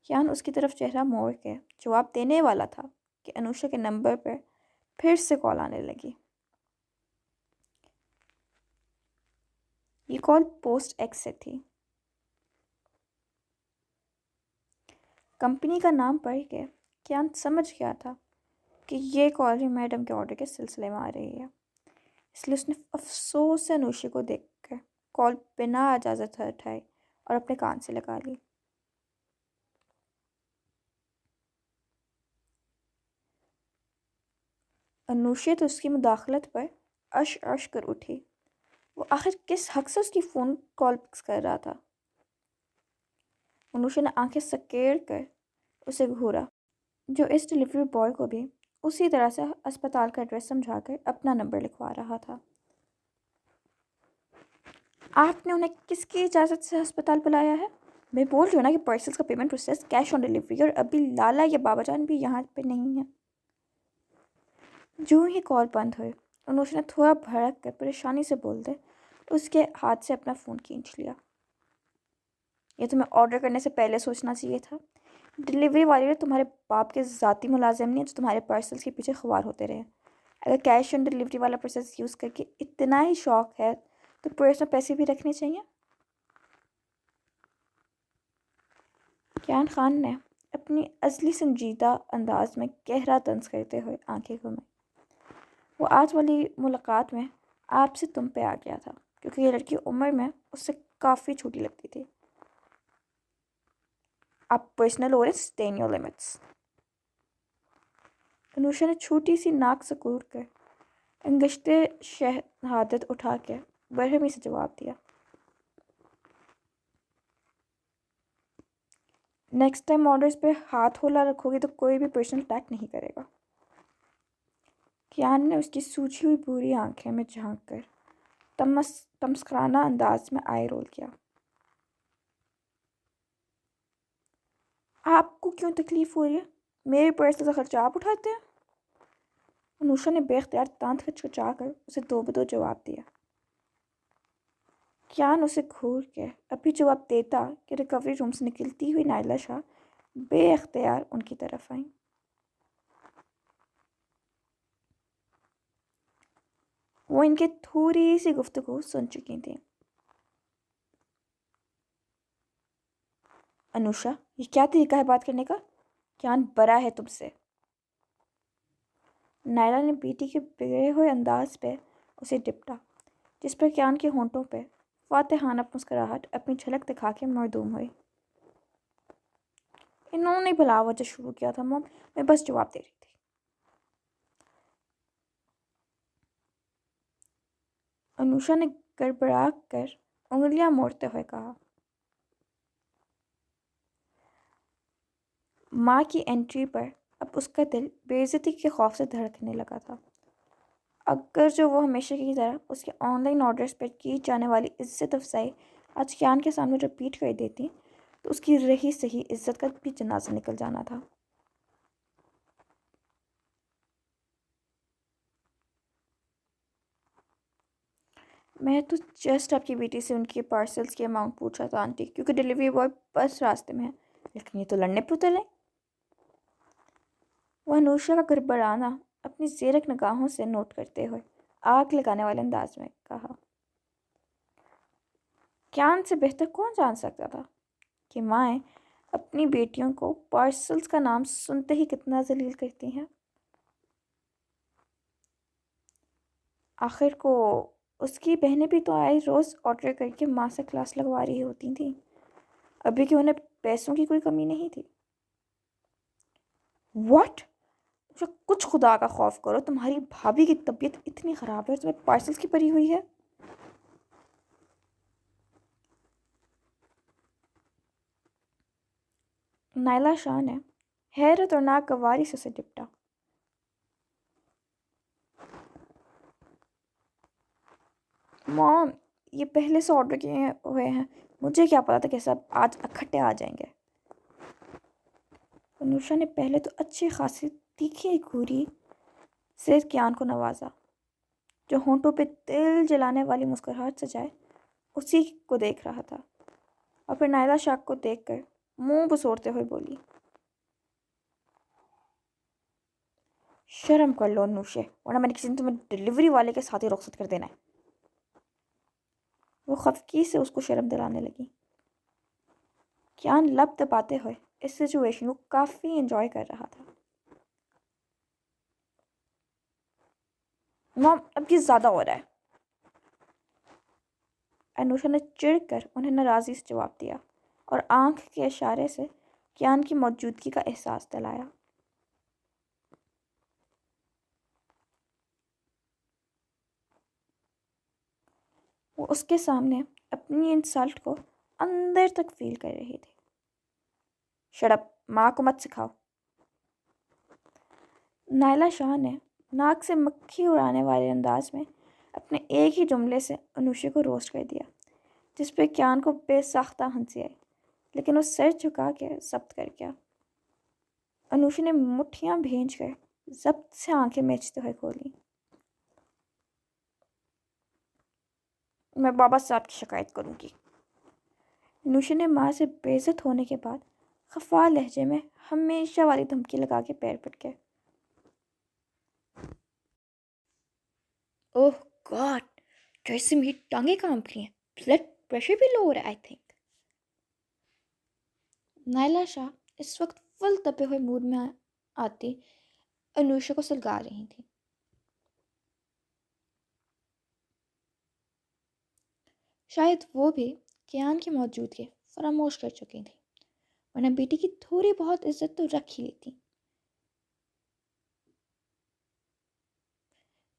کیان اس کی طرف چہرہ موڑ کے جواب دینے والا تھا کہ انوشا کے نمبر پر پھر سے کال آنے لگی۔ یہ کال پوسٹ ایکس سے تھی۔ کمپنی کا نام پڑھ کے کیان سمجھ گیا تھا کہ یہ کال ہی میڈم کے آرڈر کے سلسلے میں آ رہی ہے، اس لیے اس نے افسوس سے انوشا کو دیکھ کر کال بنا اجازت اٹھائی اور اپنے کان سے لگا لی۔ انوشا تو اس کی مداخلت پر عش عش کر اٹھی۔ وہ آخر کس حق سے اس کی فون کال پکس کر رہا تھا؟ انوشا نے آنکھیں سکیڑ کر اسے گھورا، جو اس ڈلیوری بوائے کو بھی اسی طرح سے اسپتال کا ایڈریس سمجھا کر اپنا نمبر لکھوا رہا تھا۔ آپ نے انہیں کس کی اجازت سے ہسپتال بلایا ہے؟ میں بول رہی ہوں نا کہ پارسلز کا payment process cash on delivery, اور ابھی لالا یا بابا جان بھی یہاں پہ نہیں ہیں۔ جو ہی کال بند ہوئی، انوشا نے تھوڑا بھڑک کر پریشانی سے بولتے اس کے ہاتھ سے اپنا فون کھینچ لیا۔ یہ تمہیں آرڈر کرنے سے پہلے سوچنا چاہیے تھا۔ ڈلیوری والے نے تمہارے باپ کے ذاتی ملازم نہیں جو تمہارے پارسلز کے پیچھے خوار ہوتے رہے۔ اگر کیش آن ڈلیوری والا پروسیس یوز کر کے اتنا ہی شوق ہے تو پرس میں پیسے بھی رکھنے چاہیے۔ کیان خان نے اپنی ازلی سنجیدہ انداز میں گہرا طنز کرتے ہوئے آنکھیں گھمائیں۔ وہ آج والی ملاقات میں آپ سے تم پہ آ گیا تھا کیونکہ یہ لڑکی عمر میں اس سے کافی چھوٹی لگتی تھی۔ آپ پرسنل اور stay in your limits. Anusha نے چھوٹی سی ناک سکوڑ کر انگشتے شہادت اٹھا کے برہمی سے جواب دیا۔ نیکسٹ ٹائم آرڈرز پہ ہاتھ کھولا رکھو گی تو کوئی بھی پرسنل اٹیک نہیں کرے گا۔ کیان نے اس کی سوجھی ہوئی بری آنکھیں میں جھانک کر تمسخرانہ انداز میں آئی رول کیا۔ آپ کو کیوں تکلیف ہو رہی ہے؟ میرے پرس کا خرچہ آپ اٹھاتے ہیں؟ انوشا نے بے اختیار دانت کھچکچا کر اسے دو بدو جواب دیا۔ کیان اسے گھور کے ابھی جواب دیتا کہ ریکوری روم سے نکلتی ہوئی نائلہ شاہ بے اختیار ان کی طرف آئیں۔ وہ ان کے تھوڑی سی گفتگو سن چکی تھیں۔ انوشا، یہ کیا طریقہ ہے بات کرنے کا؟ کیان برا ہے تم سے۔ نائلہ نے بیٹی کے بگڑے ہوئے انداز پہ اسے ڈپٹا، جس پر کیان کے ہونٹوں پہ فاتحانہ مسکراہٹ اپنی جھلک دکھا کے مردوم ہوئی۔ انہوں نے بلا وجہ شروع کیا تھا موم، میں بس جواب دے رہی تھی۔ انوشا نے گڑبڑا کر انگلیاں موڑتے ہوئے کہا۔ ماں کی انٹری پر اب اس کا دل بے عزتی کے خوف سے دھڑکنے لگا تھا۔ اگر جو وہ ہمیشہ کی طرح اس کے آن لائن آرڈرز پر کی جانے والی عزت افزائی آج کیان کے سامنے رپیٹ کر دیتی تو اس کی رہی صحیح عزت کا بھی جنازہ نکل جانا تھا۔ میں تو جسٹ آپ کی بیٹی سے ان کے پارسلز کی اماؤنٹ پوچھا تھا آنٹی، کیونکہ ڈیلیوری بوائے بس راستے میں ہے، لیکن یہ تو لڑنے پہ اتر رہے۔ وہ انوشا کا گڑبڑانا اپنی زیرک نگاہوں سے نوٹ کرتے ہوئے آگ لگانے والے انداز میں کہا۔ کیان سے بہتر کون جان سکتا تھا کہ مائیں اپنی بیٹیوں کو پارسلز کا نام سنتے ہی کتنا ذلیل کرتی ہیں۔ آخر کو اس کی بہنیں بھی تو آئے روز آرڈر کر کے ماں سے کلاس لگوا رہی ہوتی تھیں، ابھی کہ انہیں پیسوں کی کوئی کمی نہیں تھی۔ واٹ؟ کچھ خدا کا خوف کرو، تمہاری بھابھی کی طبیعت اتنی خراب ہے اور تمہیں پارسلز کی پڑی ہوئی ہے؟ نائلہ شاہ نے حیرت اور ناگواری سے اسے ڈپٹا۔ مام، یہ پہلے سے آرڈر کیے ہوئے ہیں، مجھے کیا پتا تھا کہ سب آج اکٹھے آ جائیں گے۔ انوشا نے پہلے تو اچھی خاصی تیکھی گھوری سے کیان کو نوازا، جو ہونٹوں پہ دل جلانے والی مسکراہٹ سجائے اسی کو دیکھ رہا تھا، اور پھر نائلہ شاہ کو دیکھ کر منہ بسوڑتے ہوئے بولی۔ شرم کر لو انوشے، ورنہ میں نے کسی دن تمہیں ڈلیوری والے کے ساتھ ہی رخصت کر دینا ہے۔ وہ خفگی سے اس کو شرم دلانے لگی۔ کیان لب دباتے ہوئے اس سچویشن کو کافی انجوائے کر رہا تھا۔ مام، اب یہ زیادہ ہو رہا ہے۔ انوشا نے چڑ کر انہیں ناراضی سے جواب دیا اور آنکھ کے اشارے سے کیان کی موجودگی کا احساس دلایا۔ وہ اس کے سامنے اپنی انسلٹ کو اندر تک فیل کر رہی تھی۔ شٹ اپ، ماں کو مت سکھاؤ۔ نائلہ شاہ نے ناک سے مکھی اڑانے والے انداز میں اپنے ایک ہی جملے سے انوشے کو روسٹ کر دیا، جس پہ کیان کو بے ساختہ ہنسی آئی، لیکن وہ سر جھکا کے ضبط کر گیا۔ انوشا نے مٹھیاں بھینج کر ضبط سے آنکھیں میچتے ہوئے کھولیں۔ میں بابا صاحب کی شکایت کروں گی۔ انوشا نے ماں سے بے عزت ہونے کے بعد خفا لہجے میں ہمیشہ والی دھمکی لگا کے پیر پٹ گئے۔ اوہ گاڈ، جیسے میری ٹانگیں کانپ رہی ہیں، بلڈ پریشر بھی لو ہو رہا ہے آئی تھنک۔ نائلہ شاہ اس وقت فل تپے ہوئے موڈ میں آتی انوشا کو سلگا رہی تھی۔ شاید وہ بھی کیان کی موجودگی فراموش کر چکی تھی، ورنہ بیٹی کی تھوڑی بہت عزت تو رکھ ہی لیتی۔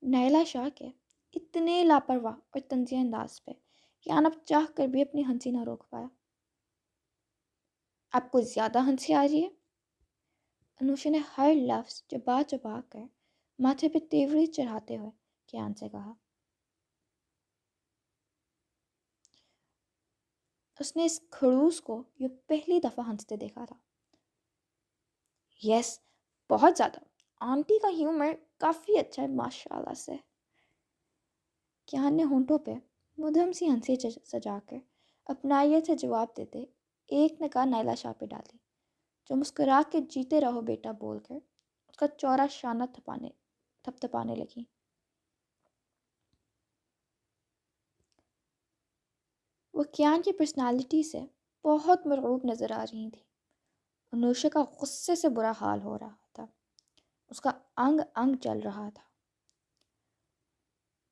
نائلہ شاہ کے اتنے لاپرواہ اور طنزیہ انداز پہ کیان اب چاہ کر بھی اپنی ہنسی نہ روک پایا۔ آپ کو زیادہ ہنسی آ رہی ہے؟ انوشا نے ہر لفظ چبا چبا کر ماتھے پہ تیوری چڑھاتے ہوئے کیان سے کہا۔ اس نے اس کھڑوس کو یہ پہلی دفعہ ہنستے دیکھا تھا۔ یس، بہت زیادہ۔ آنٹی کا ہیومر کافی اچھا ہے ماشاء اللہ سے۔ کیان نے ہونٹوں پہ مدھم سی ہنسی سجا کر اپنائیت سے جواب دیتے ایک نگاہ نائلہ شاہ پہ ڈالی، جو مسکرا کے جیتے رہو بیٹا بول کر اس کا چورا شانہ تھپ تھپانے لگی۔ وہ کیان کی پرسنالٹی سے بہت مرعوب نظر آ رہی تھی۔ انوشا کا غصے سے برا حال ہو رہا تھا، اس کا انگ انگ جل رہا تھا۔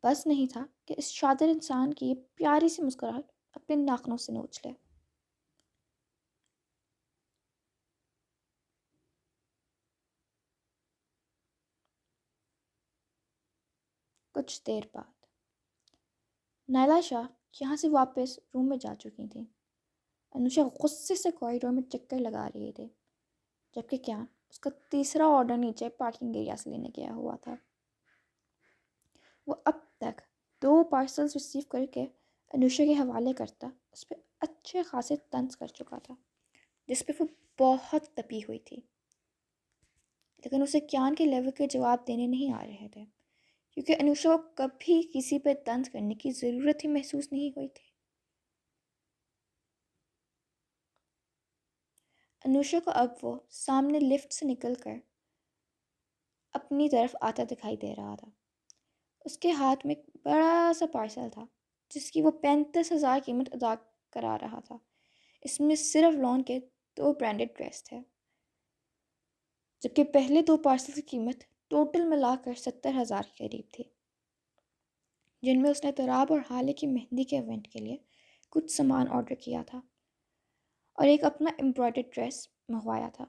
بس نہیں تھا کہ اس شادر انسان کی یہ پیاری سی مسکراہٹ اپنے ناخنوں سے نوچ لے۔ کچھ دیر بعد نائلہ شاہ یہاں سے واپس روم میں جا چکی تھیں۔ انوشا غصے سے کوریڈور میں چکر لگا رہے تھے، جبکہ کیان اس کا تیسرا آرڈر نیچے پارکنگ ایریا سے لینے گیا ہوا تھا۔ وہ اب تک 2 پارسلز ریسیو کر کے انوشا کے حوالے کرتا اس پہ اچھے خاصے طنز کر چکا تھا، جس پہ وہ بہت تپی ہوئی تھی، لیکن اسے کیان کے لیول کے جواب دینے نہیں آ رہے تھے، کیونکہ انوشا کو کبھی کسی پہ طنز کرنے کی ضرورت ہی محسوس نہیں ہوئی تھی۔ انوشا کو اب وہ سامنے لفٹ سے نکل کر اپنی طرف آتا دکھائی دے رہا تھا۔ اس کے ہاتھ میں ایک بڑا سا پارسل تھا جس کی وہ 35,000 قیمت ادا کرا رہا تھا۔ اس میں صرف لون کے 2 برانڈڈ ڈریس تھے، جبکہ پہلے 2 پارسل کی قیمت ٹوٹل ملا کر 70,000 کے قریب تھی، جن میں اس نے تراب اور حالے کی مہندی کے ایونٹ کے لیے کچھ سامان آرڈر کیا تھا اور ایک اپنا امبرائڈرڈ ڈریس منگوایا تھا۔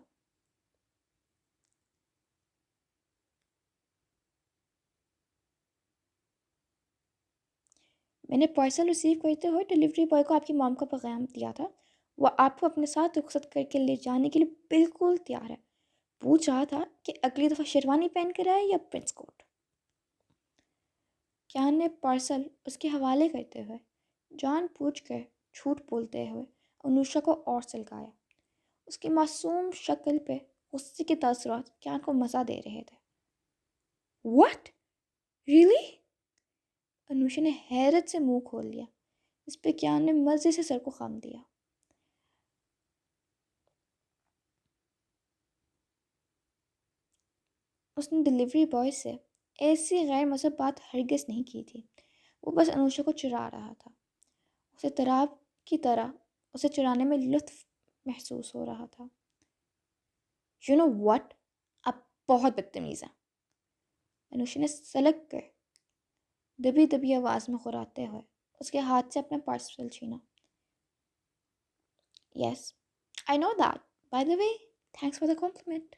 میں نے پارسل ریسیو کرتے ہوئے ڈیلیوری بوائے کو آپ کی مام کا پیغام دیا تھا، وہ آپ کو اپنے ساتھ رخصت کر کے لے جانے کے لیے بالکل تیار ہے۔ پوچھ رہا تھا کہ اگلی دفعہ شیروانی پہن کر آئے یا پرنس کوٹ۔ کیان نے پارسل اس کے حوالے کرتے ہوئے جان بوجھ کر جھوٹ بولتے ہوئے انوشا کو اور سلگایا۔ اس کی معصوم شکل پہ غصے کے تاثرات کیان کو مزہ دے رہے تھے۔ What really? انوشا نے حیرت سے منہ کھول لیا، اس پہ کیان نے مزے سے سر کو خم دیا۔ اس نے ڈیلیوری بوائے سے ایسی غیر مذہب بات ہرگز نہیں کی تھی، وہ بس انوشا کو چرا رہا تھا۔ اسے تراب کی طرح اسے چرانے میں لطف محسوس ہو رہا تھا۔ یو نو واٹ، آپ بہت بدتمیز ہیں، انوشا نے سلگ کر دبی دبی آواز میں غراتے ہوئے اس کے ہاتھ سے اپنا پارسل چھینا۔ Yes I know that, by the way thanks for the compliment.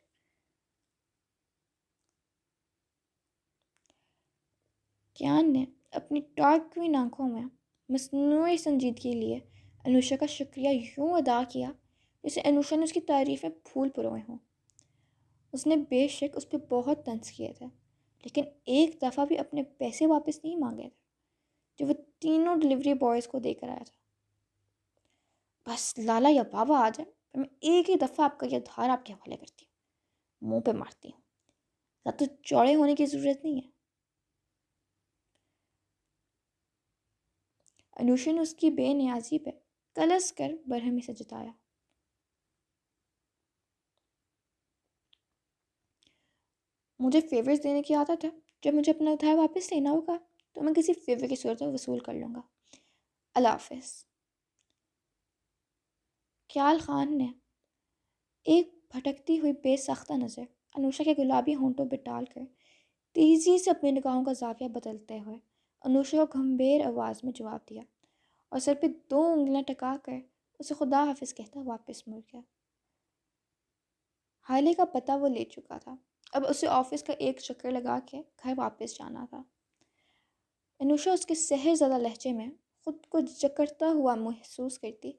کیان نے اپنی ڈارک گرین آنکھوں میں مصنوعی سنجیدگی لیے انوشا کا شکریہ یوں ادا کیا جیسے انوشا نے اس کی تعریفیں پھول پروئے ہوں۔ اس نے بے شک اس پہ بہت طنز کیے تھے، لیکن ایک دفعہ بھی اپنے پیسے واپس نہیں مانگے تھے جو وہ تینوں ڈیلیوری بوائز کو دے کر آیا تھا۔ بس لالا یا بابا آ جائے پھر میں ایک ہی دفعہ آپ کا یہ ادھار آپ کے حوالے کرتی ہوں، منہ پہ مارتی ہوں، زیادہ چوڑے ہونے کی ضرورت نہیں ہے۔ انوشا نے اس کی بے نیازی پہ کلس کر برہمی سے جتایا۔ مجھے فیورز دینے کی عادت ہے، جب مجھے اپنا ادھار واپس لینا ہوگا تو میں کسی فیور کی صورت میں وصول کر لوں گا۔ اللہ حافظ۔ خیال خان نے ایک بھٹکتی ہوئی بے سختہ نظر انوشا کے گلابی ہونٹوں پہ ڈال کر تیزی سے اپنی نگاہوں کا زاویہ بدلتے ہوئے انوشا کو گمبھیر آواز میں جواب دیا اور سر پہ 2 انگلیاں ٹکا کر اسے خدا حافظ کہتا واپس مڑ گیا۔ حالے کا پتہ وہ لے چکا تھا، اب اسے آفس کا ایک چکر لگا کے گھر واپس جانا تھا۔ انوشا اس کے سحر زدہ لہجے میں خود کو جکڑتا ہوا محسوس کرتی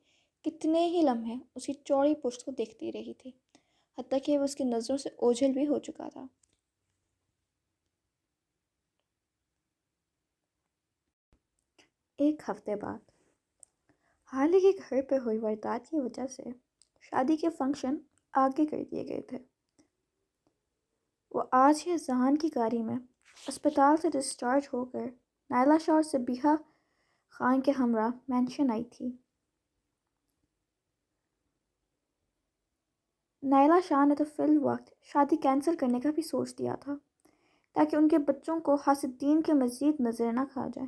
کتنے ہی لمحے اس کی چوڑی پشت کو دیکھتی رہی تھی، حتیٰ کہ وہ اس کی نظروں سے اوجھل بھی ہو چکا تھا۔ ایک ہفتے بعد حالی کے گھر پہ ہوئی واردات کی وجہ سے شادی کے فنکشن آگے کر دیے گئے تھے۔ وہ آج ہی ذہان کی گاڑی میں اسپتال سے ڈسچارج ہو کر نائلہ شاہ اور صبیحہ خان کے ہمراہ مینشن آئی تھی۔ نائلہ شاہ نے تو فی الوقت شادی کینسل کرنے کا بھی سوچ دیا تھا تاکہ ان کے بچوں کو حاسدین کے مزید نظر نہ کھا جائے،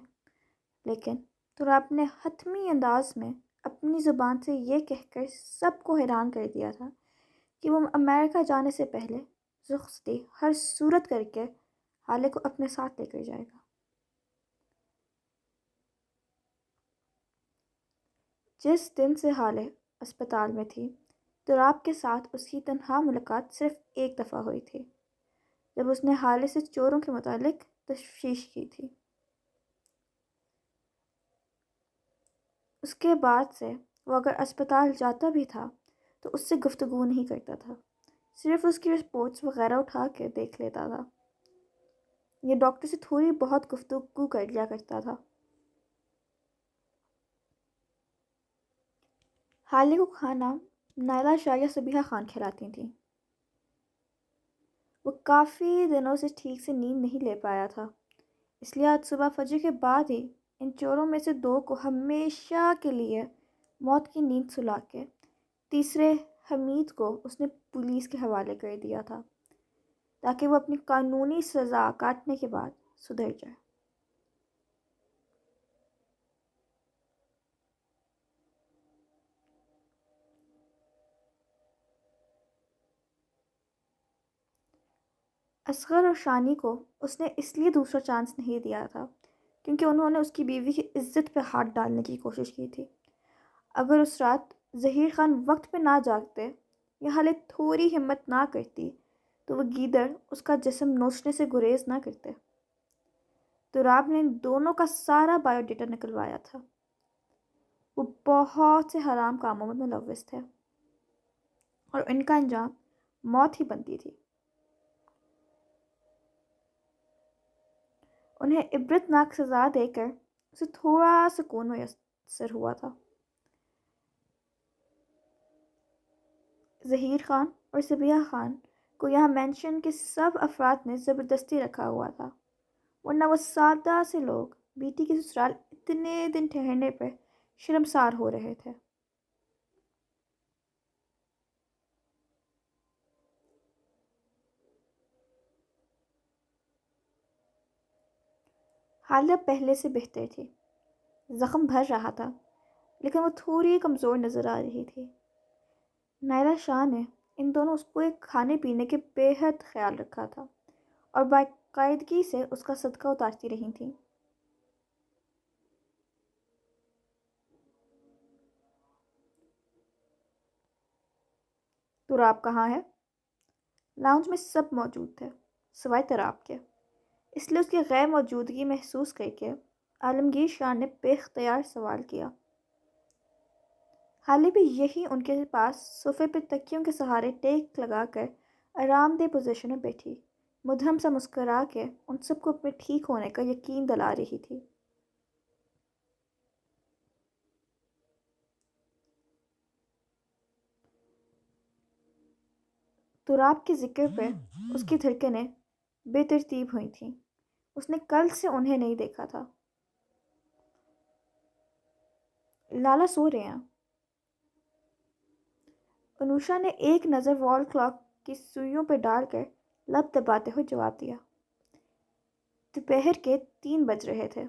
لیکن تراب نے حتمی انداز میں اپنی زبان سے یہ کہہ کر سب کو حیران کر دیا تھا کہ وہ امریکہ جانے سے پہلے رخصتی ہر صورت کر کے حالے کو اپنے ساتھ لے کر جائے گا۔ جس دن سے حالے اسپتال میں تھی، تراب کے ساتھ اس کی تنہا ملاقات صرف ایک دفعہ ہوئی تھی، جب اس نے حالے سے چوروں کے متعلق تشویش کی تھی۔ اس کے بعد سے وہ اگر اسپتال جاتا بھی تھا تو اس سے گفتگو نہیں کرتا تھا، صرف اس کی رپورٹس وغیرہ اٹھا کے دیکھ لیتا تھا یا ڈاکٹر سے تھوڑی بہت گفتگو کر لیا کرتا تھا۔ حالے کو کھانا نائلہ شاہ یا صبیحہ خان کھلاتی تھیں۔ وہ کافی دنوں سے ٹھیک سے نیند نہیں لے پایا تھا، اس لیے آج صبح فجر کے بعد ہی ان چوروں میں سے دو کو ہمیشہ کے لیے موت کی نیند سلا کے تیسرے حمید کو اس نے پولیس کے حوالے کر دیا تھا تاکہ وہ اپنی قانونی سزا کاٹنے کے بعد سدھر جائے۔ اصغر اور شانی کو اس نے اس لیے دوسرا چانس نہیں دیا تھا کیونکہ انہوں نے اس کی بیوی کی عزت پہ ہاتھ ڈالنے کی کوشش کی تھی۔ اگر اس رات ظہیر خان وقت پہ نہ جاگتے یا حالے تھوڑی ہمت نہ کرتی تو وہ گیدڑ اس کا جسم نوچنے سے گریز نہ کرتے۔ تراب نے ان دونوں کا سارا بایو ڈیٹا نکلوایا تھا۔ وہ بہت سے حرام کاموں میں ملوث تھے اور ان کا انجام موت ہی بنتی تھی۔ انہیں عبرت ناک سزا دے کر اسے تھوڑا سکون میسر ہوا تھا۔ ظہیر خان اور صبیحہ خان کو یہاں مینشن کے سب افراد نے زبردستی رکھا ہوا تھا، ورنہ وہ سادہ سے لوگ بیٹی کے سسرال اتنے دن ٹھہرنے پہ شرمسار ہو رہے تھے۔ حالہ پہلے سے بہتر تھی، زخم بھر رہا تھا لیکن وہ تھوڑی کمزور نظر آ رہی تھی۔ نائلہ شاہ نے ان دونوں اس کو ایک کھانے پینے کے بے حد خیال رکھا تھا اور باقاعدگی سے اس کا صدقہ اتارتی رہی تھیں۔ تراب کہاں ہے؟ لاؤنج میں سب موجود تھے سوائے تراب کے، اس لیے اس کی غیر موجودگی محسوس کر کے عالمگیر شاہ نے بے اختیار سوال کیا۔ حالے بھی یہی ان کے پاس صوفے پہ تکیوں کے سہارے ٹیک لگا کر آرام دہ پوزیشن میں بیٹھی مدھم سا مسکرا کے ان سب کو اپنے ٹھیک ہونے کا یقین دلا رہی تھی۔ تراب کے ذکر پہ اس کی دھڑکنیں بے ترتیب ہوئی تھیں۔ اس نے کل سے انہیں نہیں دیکھا تھا۔ لالا سو رہے ہیں؟ انوشا نے ایک نظر وال کلاک کی سوئیوں پہ ڈال کر لب دباتے ہوئے جواب دیا۔ دوپہر کے 3 بج رہے تھے۔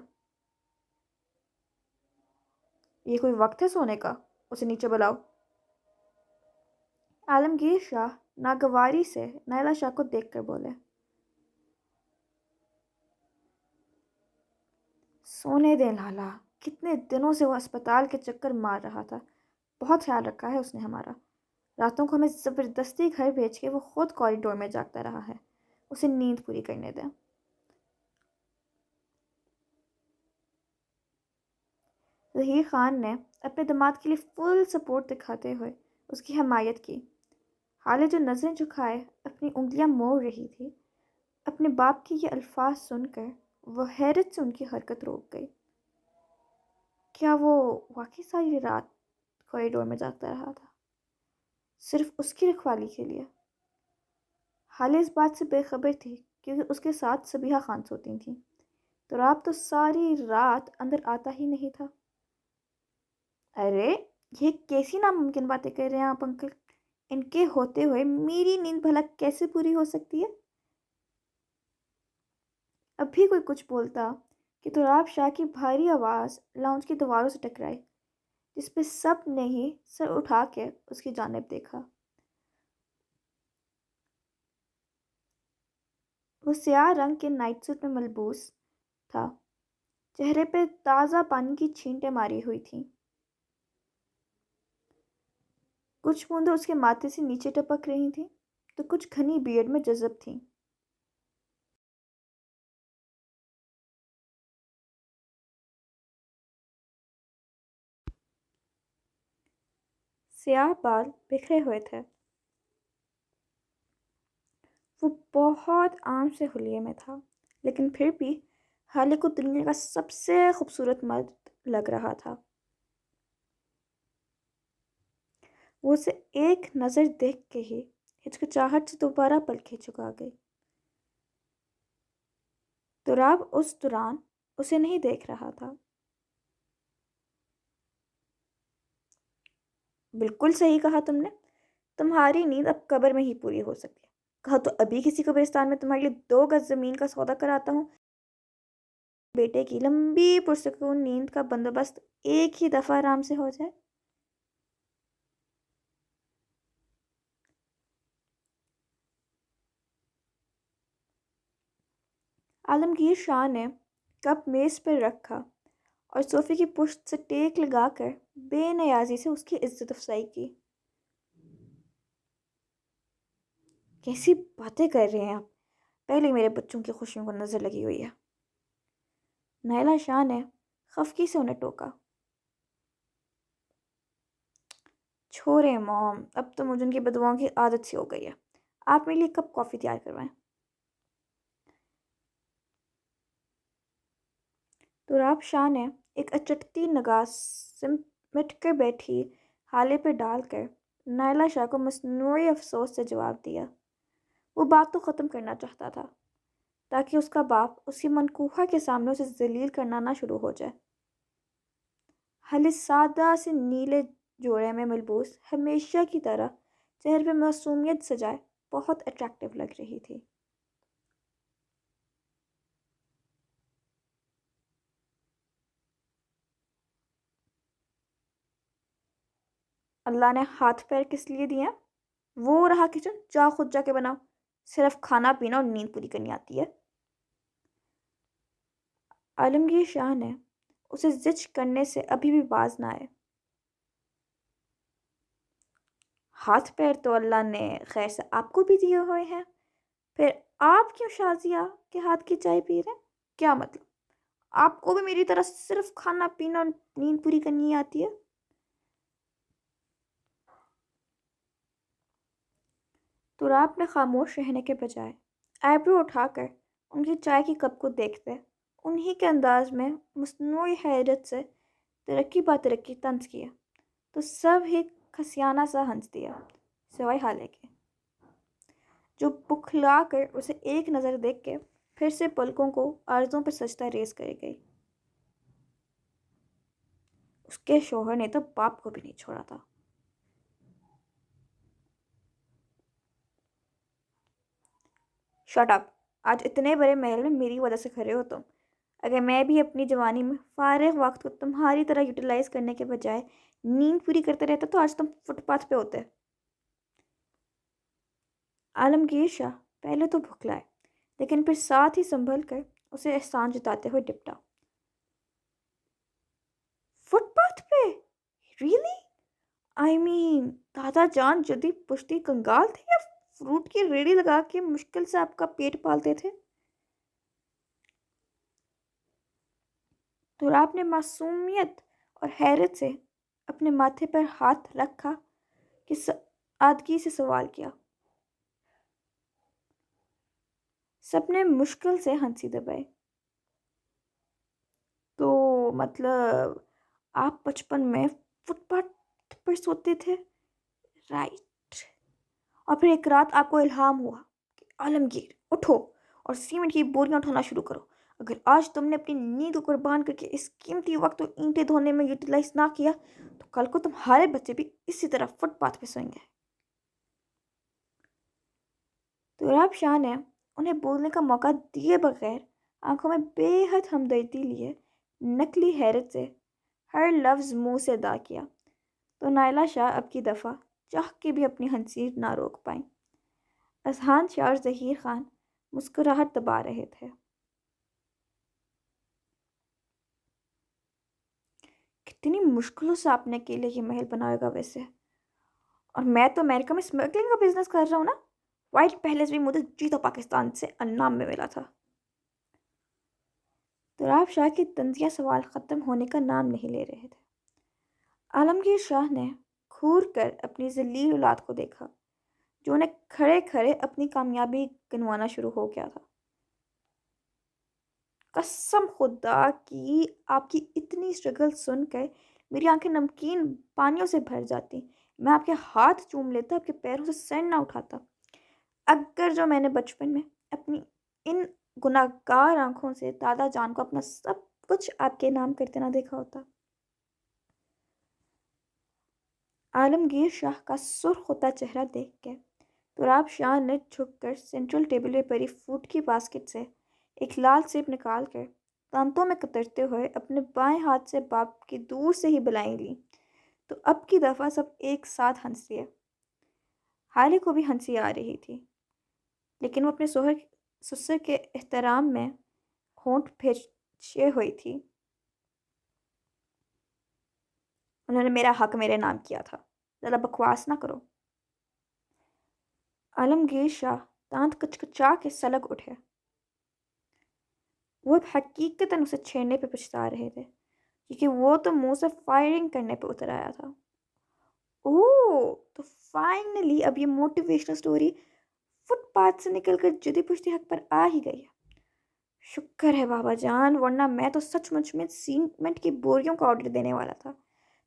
یہ کوئی وقت ہے سونے کا؟ اسے نیچے بلاؤ۔ عالمگیر شاہ ناگواری سے نائلہ شاہ کو دیکھ کر بولے۔ سونے دیں لالا، کتنے دنوں سے وہ اسپتال کے چکر مار رہا تھا، بہت خیال رکھا ہے اس نے ہمارا، راتوں کو ہمیں زبردستی گھر بھیج کے وہ خود کوریڈور میں جاگتا رہا ہے، اسے نیند پوری کرنے دیں۔ ظہیر خان نے اپنے داماد کے لیے فل سپورٹ دکھاتے ہوئے اس کی حمایت کی۔ حالے جو نظریں جھکائے اپنی انگلیاں موڑ رہی تھی، اپنے باپ کے یہ الفاظ سن کر وہ حیرت سے ان کی حرکت روک گئی۔ کیا وہ واقعی ساری رات کوریڈور میں جاگتا رہا تھا، صرف اس کی رکھوالی کے لیے؟ حالے اس بات سے بے خبر تھی کیونکہ اس کے ساتھ صبیحہ خان سوتی تھیں، تو رات تو ساری رات اندر آتا ہی نہیں تھا۔ ارے یہ کیسی ناممکن باتیں کر رہے ہیں آپ انکل؟ ان کے ہوتے ہوئے میری نیند بھلا کیسے پوری ہو سکتی ہے؟ اب بھی کوئی کچھ بولتا کہ تراب شاہ کی بھاری آواز لاؤنج کی دیواروں سے ٹکرائی، جس پہ سب نے ہی سر اٹھا کے اس کی جانب دیکھا۔ وہ سیاہ رنگ کے نائٹ سوٹ میں ملبوس تھا، چہرے پہ تازہ پانی کی چھینٹیں ماری ہوئی تھیں، کچھ بوندیں اس کے ماتھے سے نیچے ٹپک رہی تھیں تو کچھ گھنی بیئرڈ میں جذب تھیں۔ سیاہ بال بکھرے ہوئے تھے۔ وہ بہت عام سے حلیے میں تھا، لیکن پھر بھی حالے کو دنیا کا سب سے خوبصورت مرد لگ رہا تھا۔ وہ اسے ایک نظر دیکھ کے ہی ہچکچاہٹ سے دوبارہ پلکیں جھکا گئی۔ تراب اس دوران اسے نہیں دیکھ رہا تھا۔ بالکل صحیح کہا تم نے، تمہاری نیند اب قبر میں ہی پوری ہو سکتی ہے۔ کہا تو ابھی کسی قبرستان میں تمہارے لیے 2 گز زمین کا سودا کراتا ہوں، بیٹے کی لمبی پرسکون نیند کا بندوبست ایک ہی دفعہ آرام سے ہو جائے۔ عالمگیر شاہ نے کپ میز پر رکھا اور صوفے کی پشت سے ٹیک لگا کر بے نیازی سے اس کی عزت افزائی کی۔ کیسی باتیں کر رہے ہیں آپ؟ پہلے میرے بچوں کی خوشیوں کو نظر لگی ہوئی ہے۔ نائلہ شاہ نے خفگی سے انہیں ٹوکا۔ چھوڑیں موم، اب تو مجھے ان کی بددعاؤں کی عادت سی ہو گئی ہے۔ آپ میرے لیے کپ کافی تیار کروائیں۔ تراب شاہ نے ایک اچٹتی نگاہ سمٹ کر بیٹھی حالے پہ ڈال کر نائلہ شاہ کو مصنوعی افسوس سے جواب دیا۔ وہ بات تو ختم کرنا چاہتا تھا تاکہ اس کا باپ اس کی منکوحہ کے سامنے اسے ذلیل کرنا نہ شروع ہو جائے۔ حالے سادہ سے نیلے جوڑے میں ملبوس ہمیشہ کی طرح چہرے پہ معصومیت سجائے بہت اٹریکٹیو لگ رہی تھی۔ اللہ نے ہاتھ پیر کس لیے دیے ہیں؟ وہ رہا کچن، جا خود جا کے بناؤ، صرف کھانا پینا اور نیند پوری کرنی آتی ہے۔ عالمگیر شاہ نے اسے زچ کرنے سے ابھی بھی باز نہ آئے۔ ہاتھ پیر تو اللہ نے خیر سے آپ کو بھی دیے ہوئے ہیں، پھر آپ کیوں شازیہ کے ہاتھ کی چائے پی رہے ہیں؟ کیا مطلب آپ کو بھی میری طرح صرف کھانا پینا اور نیند پوری کرنی آتی ہے؟ تراب نے خاموش رہنے کے بجائے آئیبرو اٹھا کر ان کی چائے کی کپ کو دیکھتے انہی کے انداز میں مصنوعی حیرت سے ترقی با ترقی طنز کیا تو سب ہی کھسیانہ سا ہنس دیا، سوائے حالے کے، جو بکھلا کر اسے ایک نظر دیکھ کے پھر سے پلکوں کو عارضوں پر سجدہ ریز کر گئی۔ اس کے شوہر نے تو باپ کو بھی نہیں چھوڑا تھا۔ شٹ اپ، آج اتنے بڑے محل میں میری وجہ سے کھڑے ہو تم۔ اگر میں بھی اپنی جوانی میں فارغ وقت کو تمہاری طرح یوٹیلائز کرنے کے بجائے نیند پوری کرتے رہتا تو آج تم فٹ پاتھ پہ ہوتے۔ عالمگیر شاہ پہلے تو بھکلائے لیکن پھر ساتھ ہی سنبھل کر اسے احسان جتاتے ہوئے ڈپٹا۔ فٹ پاتھ پہ؟ ریئلی؟ آئی مین دادا جان جدی پشتی کنگال تھے یا فروٹ کی ریڑھی لگا کے مشکل سے آپ کا پیٹ پالتے تھے؟ تراب نے معصومیت اور حیرت سے اپنے ماتھے پر ہاتھ رکھا کہ آدگی سے سوال کیا۔ سب نے مشکل سے ہنسی دبائی۔ تو مطلب آپ بچپن میں فٹ پاتھ پر سوتے تھے؟ رائٹ۔ اور پھر ایک رات آپ کو الہام ہوا کہ عالمگیر اٹھو اور سیمنٹ کی بوریاں اٹھانا شروع کرو۔ اگر آج تم نے اپنی نیند کو قربان کر کے اس قیمتی وقت کو اینٹیں دھونے میں یوٹیلائز نہ کیا تو کل کو تمہارے بچے بھی اسی طرح فٹ پاتھ پہ سوئیں گے۔ تراب شاہ نے انہیں بولنے کا موقع دیے بغیر آنکھوں میں بے حد ہمدردی لیے نقلی حیرت سے ہر لفظ منہ سے ادا کیا تو نائلہ شاہ اب کی دفعہ چاہ کے بھی اپنی ہنسی نہ روک پائیں۔ اذہان شاہ اور ظہیر خان مسکراہٹ دبا رہے تھے۔ کتنی مشکلوں سے آپ نے اکیلے یہ محل بنائے گا ویسے، اور میں تو امریکہ میں اسمگلنگ کا بزنس کر رہا ہوں نا۔ وائٹ پیلس بھی مجھے جیتا پاکستان سے انعام میں ملا تھا۔ تراب شاہ کی طنزیہ سوال ختم ہونے کا نام نہیں لے رہے تھے۔ عالمگیر شاہ نے گھور کر اپنی ذلیل اولاد کو دیکھا جو انہیں کھڑے کھڑے اپنی کامیابی گنوانا شروع ہو گیا تھا۔ قسم خدا کی آپ کی اتنی اسٹرگل سن کر میری آنکھیں نمکین پانیوں سے بھر جاتی۔ میں آپ کے ہاتھ چوم لیتا، آپ کے پیروں سے سر نہ اٹھاتا اگر جو میں نے بچپن میں اپنی ان گناہ گار آنکھوں سے دادا جان کو اپنا سب کچھ آپ کے نام کرتے نہ دیکھا ہوتا۔ عالمگیر شاہ کا سرخ ہوتا چہرہ دیکھ کے تراب شاہ نے جھک کر سینٹرل ٹیبل پہ پڑی فوڈ کی باسکٹ سے ایک لال سیب نکال کر دانتوں میں کترتے ہوئے اپنے بائیں ہاتھ سے باپ کی دور سے ہی بلائیں لی تو اب کی دفعہ سب ایک ساتھ ہنس دیے۔ حالی کو بھی ہنسی آ رہی تھی لیکن وہ اپنے سسر کے احترام میں ہونٹ بھیجے ہوئی تھی۔ انہوں نے میرا حق میرے نام کیا تھا، ذرا بکواس نہ کرو۔ عالمگیر شاہ دانت کچکچا کے سلگ اٹھے۔ وہ اب حقیقتاً اسے چھیڑنے پہ پچھتا رہے تھے کیونکہ وہ تو منہ سے فائرنگ کرنے پہ اتر آیا تھا۔ اوہ، تو فائنلی اب یہ موٹیویشنل سٹوری فٹ پاتھ سے نکل کر جدی پشتی حق پر آ ہی گئی ہے۔ شکر ہے بابا جان، ورنہ میں تو سچ مچ میں سیمنٹ کی بوریوں کا آرڈر دینے والا تھا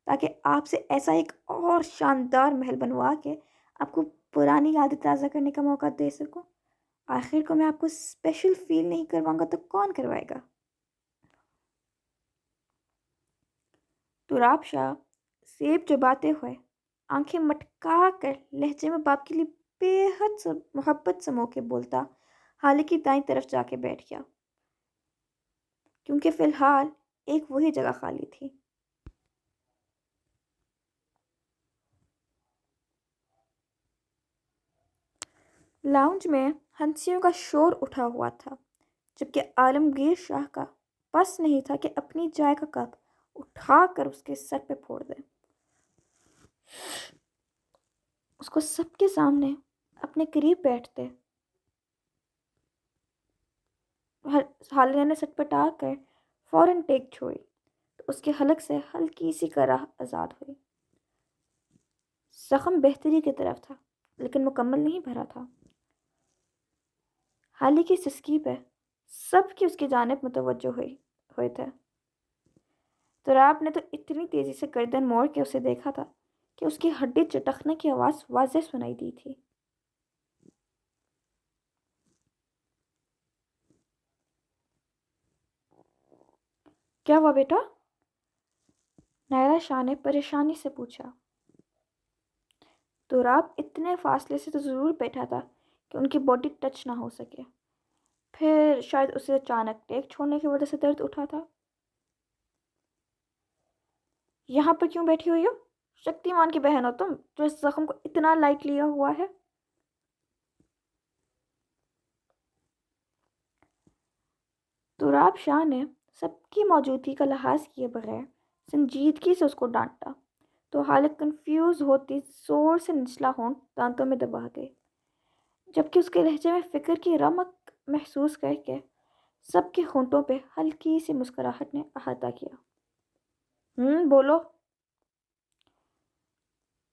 تاکہ آپ سے ایسا ایک اور شاندار محل بنوا کے آپ کو پرانی یادیں تازہ کرنے کا موقع دے سکوں۔ آخر کو میں آپ کو اسپیشل فیل نہیں کرواؤں گا تو کون کروائے گا؟ تراب شاہ سیب چباتے ہوئے آنکھیں مٹکا کر لہجے میں باپ کے لیے بے حد محبت سے موقع بولتا حالی کی دائیں طرف جا کے بیٹھ گیا کیونکہ فی الحال ایک وہی جگہ خالی تھی۔ لاؤنج میں ہنسیوں کا شور اٹھا ہوا تھا جبکہ عالمگیر شاہ کا بس نہیں تھا کہ اپنی چائے کا کپ اٹھا کر اس کے سر پہ پھوڑ دے۔ اس کو سب کے سامنے اپنے قریب بیٹھتے حالیہ نے سٹپٹا کر فوراً ٹیک چھوڑی تو اس کے حلق سے ہلکی سی کرا آزاد ہوئی۔ زخم بہتری کی طرف تھا لیکن مکمل نہیں بھرا تھا۔ حالی کی سسکی پہ سب کی اس کی جانب متوجہ ہوئے تھے۔ تراب نے تو اتنی تیزی سے گردن موڑ کے اسے دیکھا تھا کہ اس کی ہڈی چٹکنے کی آواز واضح سنائی دی تھی۔ کیا ہوا بیٹا؟ نائلہ شاہ نے پریشانی سے پوچھا۔ تراب اتنے فاصلے سے تو ضرور بیٹھا تھا کہ ان کی باڈی ٹچ نہ ہو سکے، پھر شاید اسے اچانک ٹیک چھوڑنے کی وجہ سے درد اٹھا تھا۔ یہاں پر کیوں بیٹھی ہوئی ہو؟ شکتیمان کی بہن ہو تم جو اس زخم کو اتنا لائٹ لیا ہوا ہے۔ تراب شاہ نے سب کی موجودگی کا لحاظ کیے بغیر سنجیدگی سے اس کو ڈانٹا تو حالت کنفیوز ہوتی زور سے نچلا ہونٹ دانتوں میں دبا گئی جبکہ اس کے لہجے میں فکر کی رمق محسوس کر کے سب کے ہونٹوں پہ ہلکی سی مسکراہٹ نے احاطہ کیا۔ بولو۔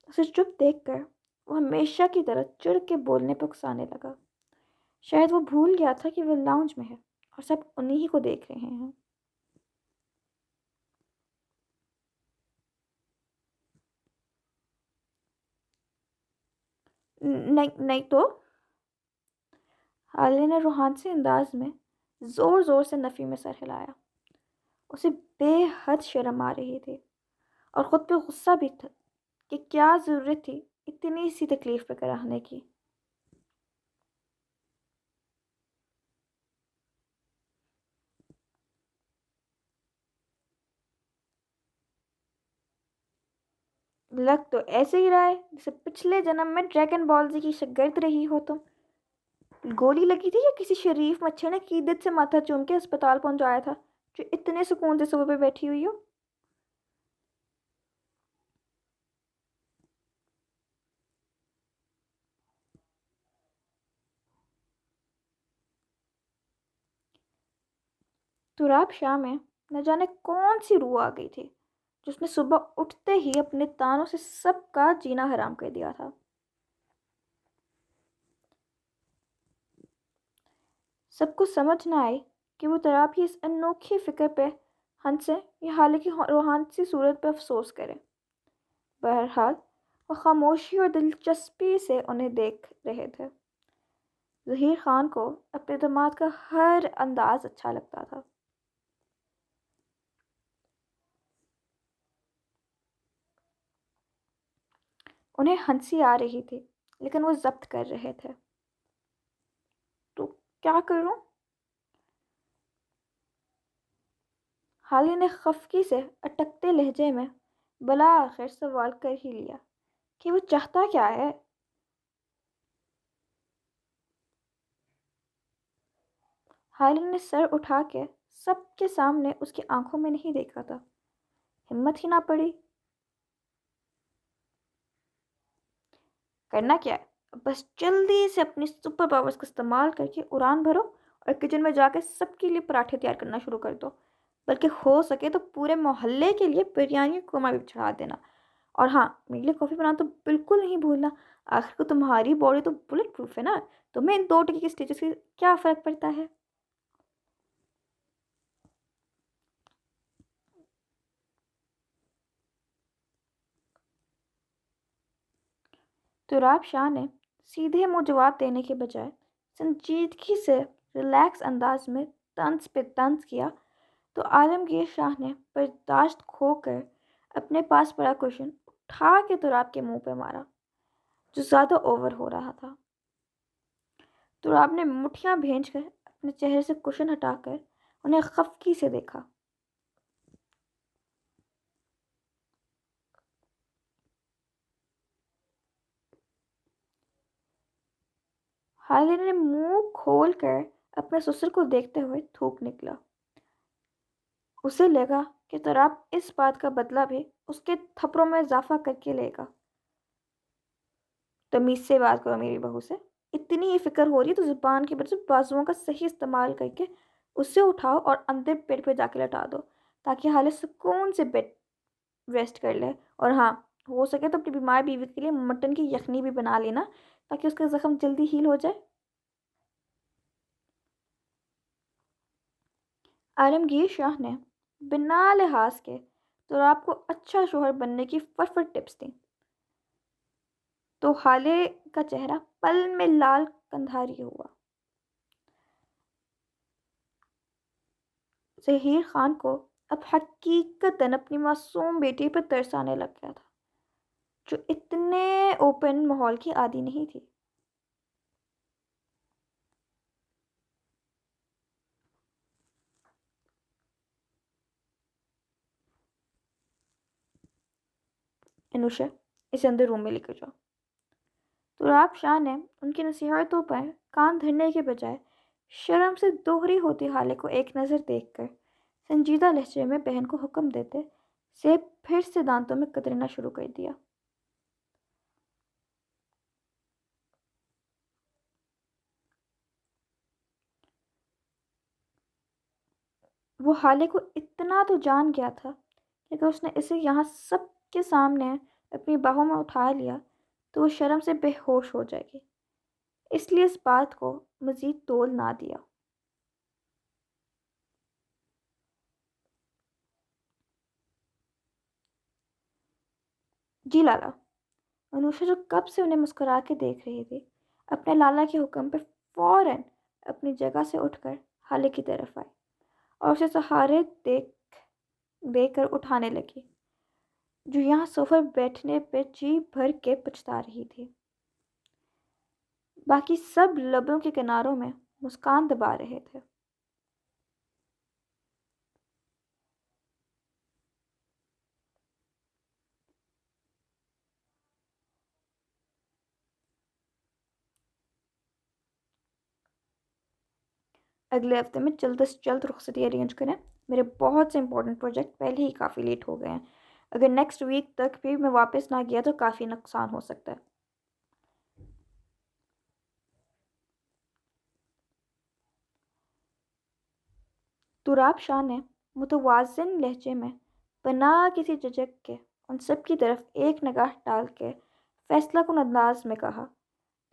اسے چپ دیکھ کر وہ ہمیشہ کی طرح چڑ کے بولنے پہ اکسانے لگا۔ شاید وہ بھول گیا تھا کہ وہ لاؤنج میں ہے اور سب انہی کو دیکھ رہے ہیں۔ نہیں نہیں تو حالیہ نے روحانسی انداز میں زور زور سے نفی میں سر ہلایا۔ اسے بے حد شرم آ رہی تھی اور خود پہ غصہ بھی تھا کہ کیا ضرورت تھی اتنی سی تکلیف پہ کرانے کی۔ لگ تو ایسے ہی رہا ہے جیسے پچھلے جنم میں ڈریگن بال زی کی شاگرد رہی ہو تم۔ گولی لگی تھی یا کسی شریف مچھر نے قیدت سے ماتھا چوم کے اسپتال پہنچایا تھا جو اتنے سکون سے صبح پہ بیٹھی ہوئی ہو؟ تراب شاہ میں نہ جانے کون سی روح آ گئی تھی جس نے صبح اٹھتے ہی اپنے تانوں سے سب کا جینا حرام کر دیا تھا۔ سب کو سمجھ نہ آئی کہ وہ تراب کی اس انوکھی فکر پہ ہنسے یا حالانکہ روحانسی صورت پہ افسوس کرے۔ بہرحال وہ خاموشی اور دلچسپی سے انہیں دیکھ رہے تھے۔ ظہیر خان کو اپنے داماد کا ہر انداز اچھا لگتا تھا۔ انہیں ہنسی آ رہی تھی لیکن وہ ضبط کر رہے تھے۔ تو کیا کروں؟ حالیہ نے خفگی سے اٹکتے لہجے میں بالآخر سوال کر ہی لیا کہ وہ چاہتا کیا ہے۔ حالیہ نے سر اٹھا کے سب کے سامنے اس کی آنکھوں میں نہیں دیکھا تھا۔ ہمت ہی نہ پڑی۔ کرنا کیا ہے؟ بس جلدی سے اپنی سپر پاورز کا استعمال کر کے اڑان بھرو اور کچن میں جا کے سب کے لیے پراٹھے تیار کرنا شروع کر دو، بلکہ ہو سکے تو پورے محلے کے لیے بریانی قورمہ بھی چڑھا دینا۔ اور ہاں، میرے لیے کافی بنانا تو بالکل نہیں بھولنا۔ آخر کو تمہاری باڈی تو بلٹ پروف ہے نا، تمہیں ان 2 ٹکے کے اسٹیچز سے کیا فرق پڑتا ہے؟ تراب شاہ نے سیدھے منہ جواب دینے کے بجائے سنجیدگی سے ریلیکس انداز میں طنز پہ طنز کیا تو عالمگیر شاہ نے برداشت کھو کر اپنے پاس پڑا کوشن اٹھا کے تراب کے منہ پہ مارا جو زیادہ اوور ہو رہا تھا۔ تراب نے مٹھیاں بھینج کر اپنے چہرے سے کوشن ہٹا کر انہیں خفگی سے دیکھا۔ حالیہ نے منہ کھول کر اپنے سسر کو دیکھتے ہوئے تھوک نکلا۔ اسے لگا کہ تراب اس بات کا بدلہ بھی اس کے تھپڑوں میں اضافہ کر کے لے گا۔ تمیز سے بات کرو میری بہو سے، اتنی ہی فکر ہو رہی ہے تو زبان کے بجائے بازوؤں کا صحیح استعمال کر کے اسے اٹھاؤ اور اندر پیٹ پہ جا کے لٹا دو تاکہ حالت سکون سے بیڈ ریسٹ کر لے۔ اور ہاں، ہو سکے تو اپنی بیمار بیوی کے لیے مٹن کی یخنی بھی بنا لینا تاکہ اس کا زخم جلدی ہیل ہو جائے۔ عالمگیر شاہ نے بنا لحاظ کے تراب کو اچھا شوہر بننے کی فٹ ٹپس دیں تو حالے کا چہرہ پل میں لال کندھاری ہوا۔ ظہیر خان کو اب حقیقتاً اپنی معصوم بیٹی پر ترس آنے لگ گیا تھا جو اتنے اوپن ماحول کی عادی نہیں تھی۔ انوشا، اسے اندر روم میں لے کر جاؤ۔ تراب شاہ نے ان کی نصیحتوں پر کان دھرنے کے بجائے شرم سے دوہری ہوتی حالے کو ایک نظر دیکھ کر سنجیدہ لہجے میں بہن کو حکم دیتے سے پھر سے دانتوں میں کترنا شروع کر دیا۔ وہ حالے کو اتنا تو جان گیا تھا اگر اس نے اسے یہاں سب کے سامنے اپنی باہوں میں اٹھا لیا تو وہ شرم سے بے ہوش ہو جائے گی، اس لیے اس بات کو مزید تول نہ دیا۔ جی لالا۔ انوشا جو کب سے انہیں مسکرا کے دیکھ رہی تھی، اپنے لالا کے حکم پہ فوراً اپنی جگہ سے اٹھ کر حالے کی طرف آئی اور اسے سہارے دے کر اٹھانے لگی، جو یہاں صوفے بیٹھنے پہ جی بھر کے پچھتا رہی تھی۔ باقی سب لبوں کے کناروں میں مسکان دبا رہے تھے۔ اگلے ہفتے میں جلد از جلد رخصتی ارینج کریں، میرے بہت سے امپورٹنٹ پروجیکٹ پہلے ہی کافی لیٹ ہو گئے ہیں، اگر نیکسٹ ویک تک بھی میں واپس نہ گیا تو کافی نقصان ہو سکتا ہے۔ تراب شاہ نے متوازن لہجے میں بنا کسی جھجک کے ان سب کی طرف ایک نگاہ ڈال کے فیصلہ کن انداز میں کہا،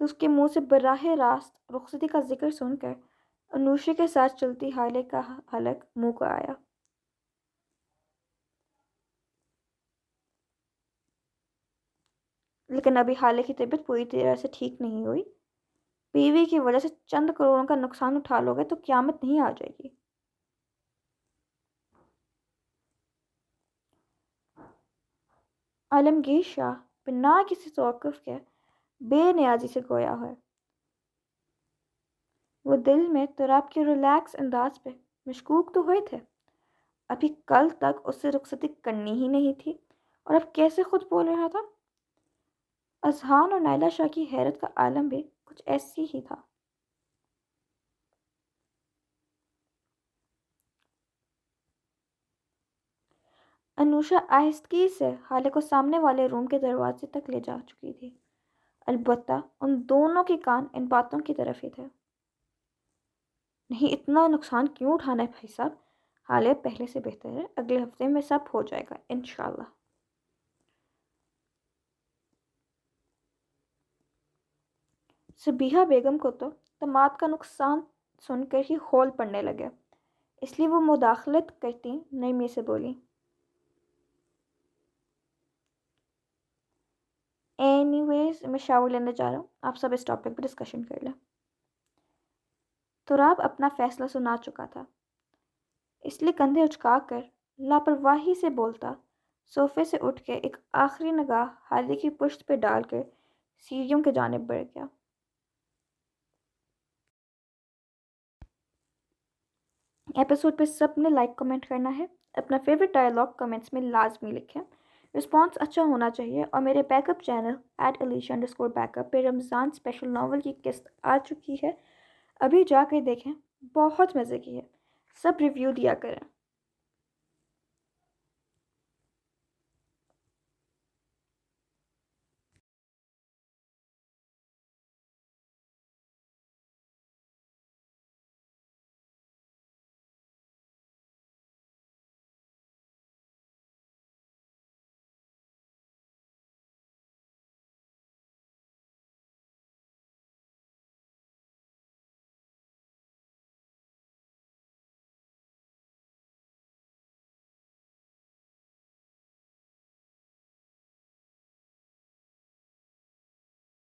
تو اس کے منہ سے براہ راست رخصتی کا ذکر سن کر انوشا کے ساتھ چلتی حالے کا حلق منہ کو آیا۔ لیکن ابھی حالے کی طبیعت پوری طرح سے ٹھیک نہیں ہوئی، بیوی کی وجہ سے چند کروڑوں کا نقصان اٹھا لو گے تو قیامت نہیں آ جائے گی۔ عالمگیر شاہ بنا کسی توقف کے بے نیازی سے گویا ہے۔ وہ دل میں تراب کے ریلیکس انداز پہ مشکوک تو ہوئے تھے، ابھی کل تک اس سے رخصتی کرنی ہی نہیں تھی اور اب کیسے خود بول رہا تھا۔ اذہان اور نائلہ شاہ کی حیرت کا عالم بھی کچھ ایسی ہی تھا۔ انوشا آہستگی سے حالے کو سامنے والے روم کے دروازے تک لے جا چکی تھی، البتہ ان دونوں کے کان ان باتوں کی طرف ہی تھے۔ نہیں، اتنا نقصان کیوں اٹھانا ہے بھائی صاحب، حالے پہلے سے بہتر ہے، اگلے ہفتے میں سب ہو جائے گا انشاءاللہ۔ صبیحہ بیگم کو تو داماد کا نقصان سن کر ہی ہول پڑنے لگے، اس لیے وہ مداخلت کرتی نرمی سے بولی، اینی ویز میں شاور لینے جا رہا ہوں، آپ سب اس ٹاپک پہ ڈسکشن کر لیں۔ تراب اپنا فیصلہ سنا چکا تھا، اس لیے کندھے اچکا کر لاپرواہی سے بولتا صوفے سے اٹھ کے ایک آخری نگاہ حالے کی پشت پہ ڈال کر سیڑھیوں کی جانب بڑھ گیا۔ ایپیسوڈ پہ سب نے لائک کمنٹ کرنا ہے، اپنا فیوریٹ ڈائلاگ کمنٹس میں لازمی لکھیں، رسپانس اچھا ہونا چاہیے، اور میرے بیک اپ چینل @alicia_backup پہ رمضان اسپیشل ناول کی قسط آ چکی ہے، ابھی جا کر دیکھیں، بہت مزے کی ہے، سب ریویو دیا کریں۔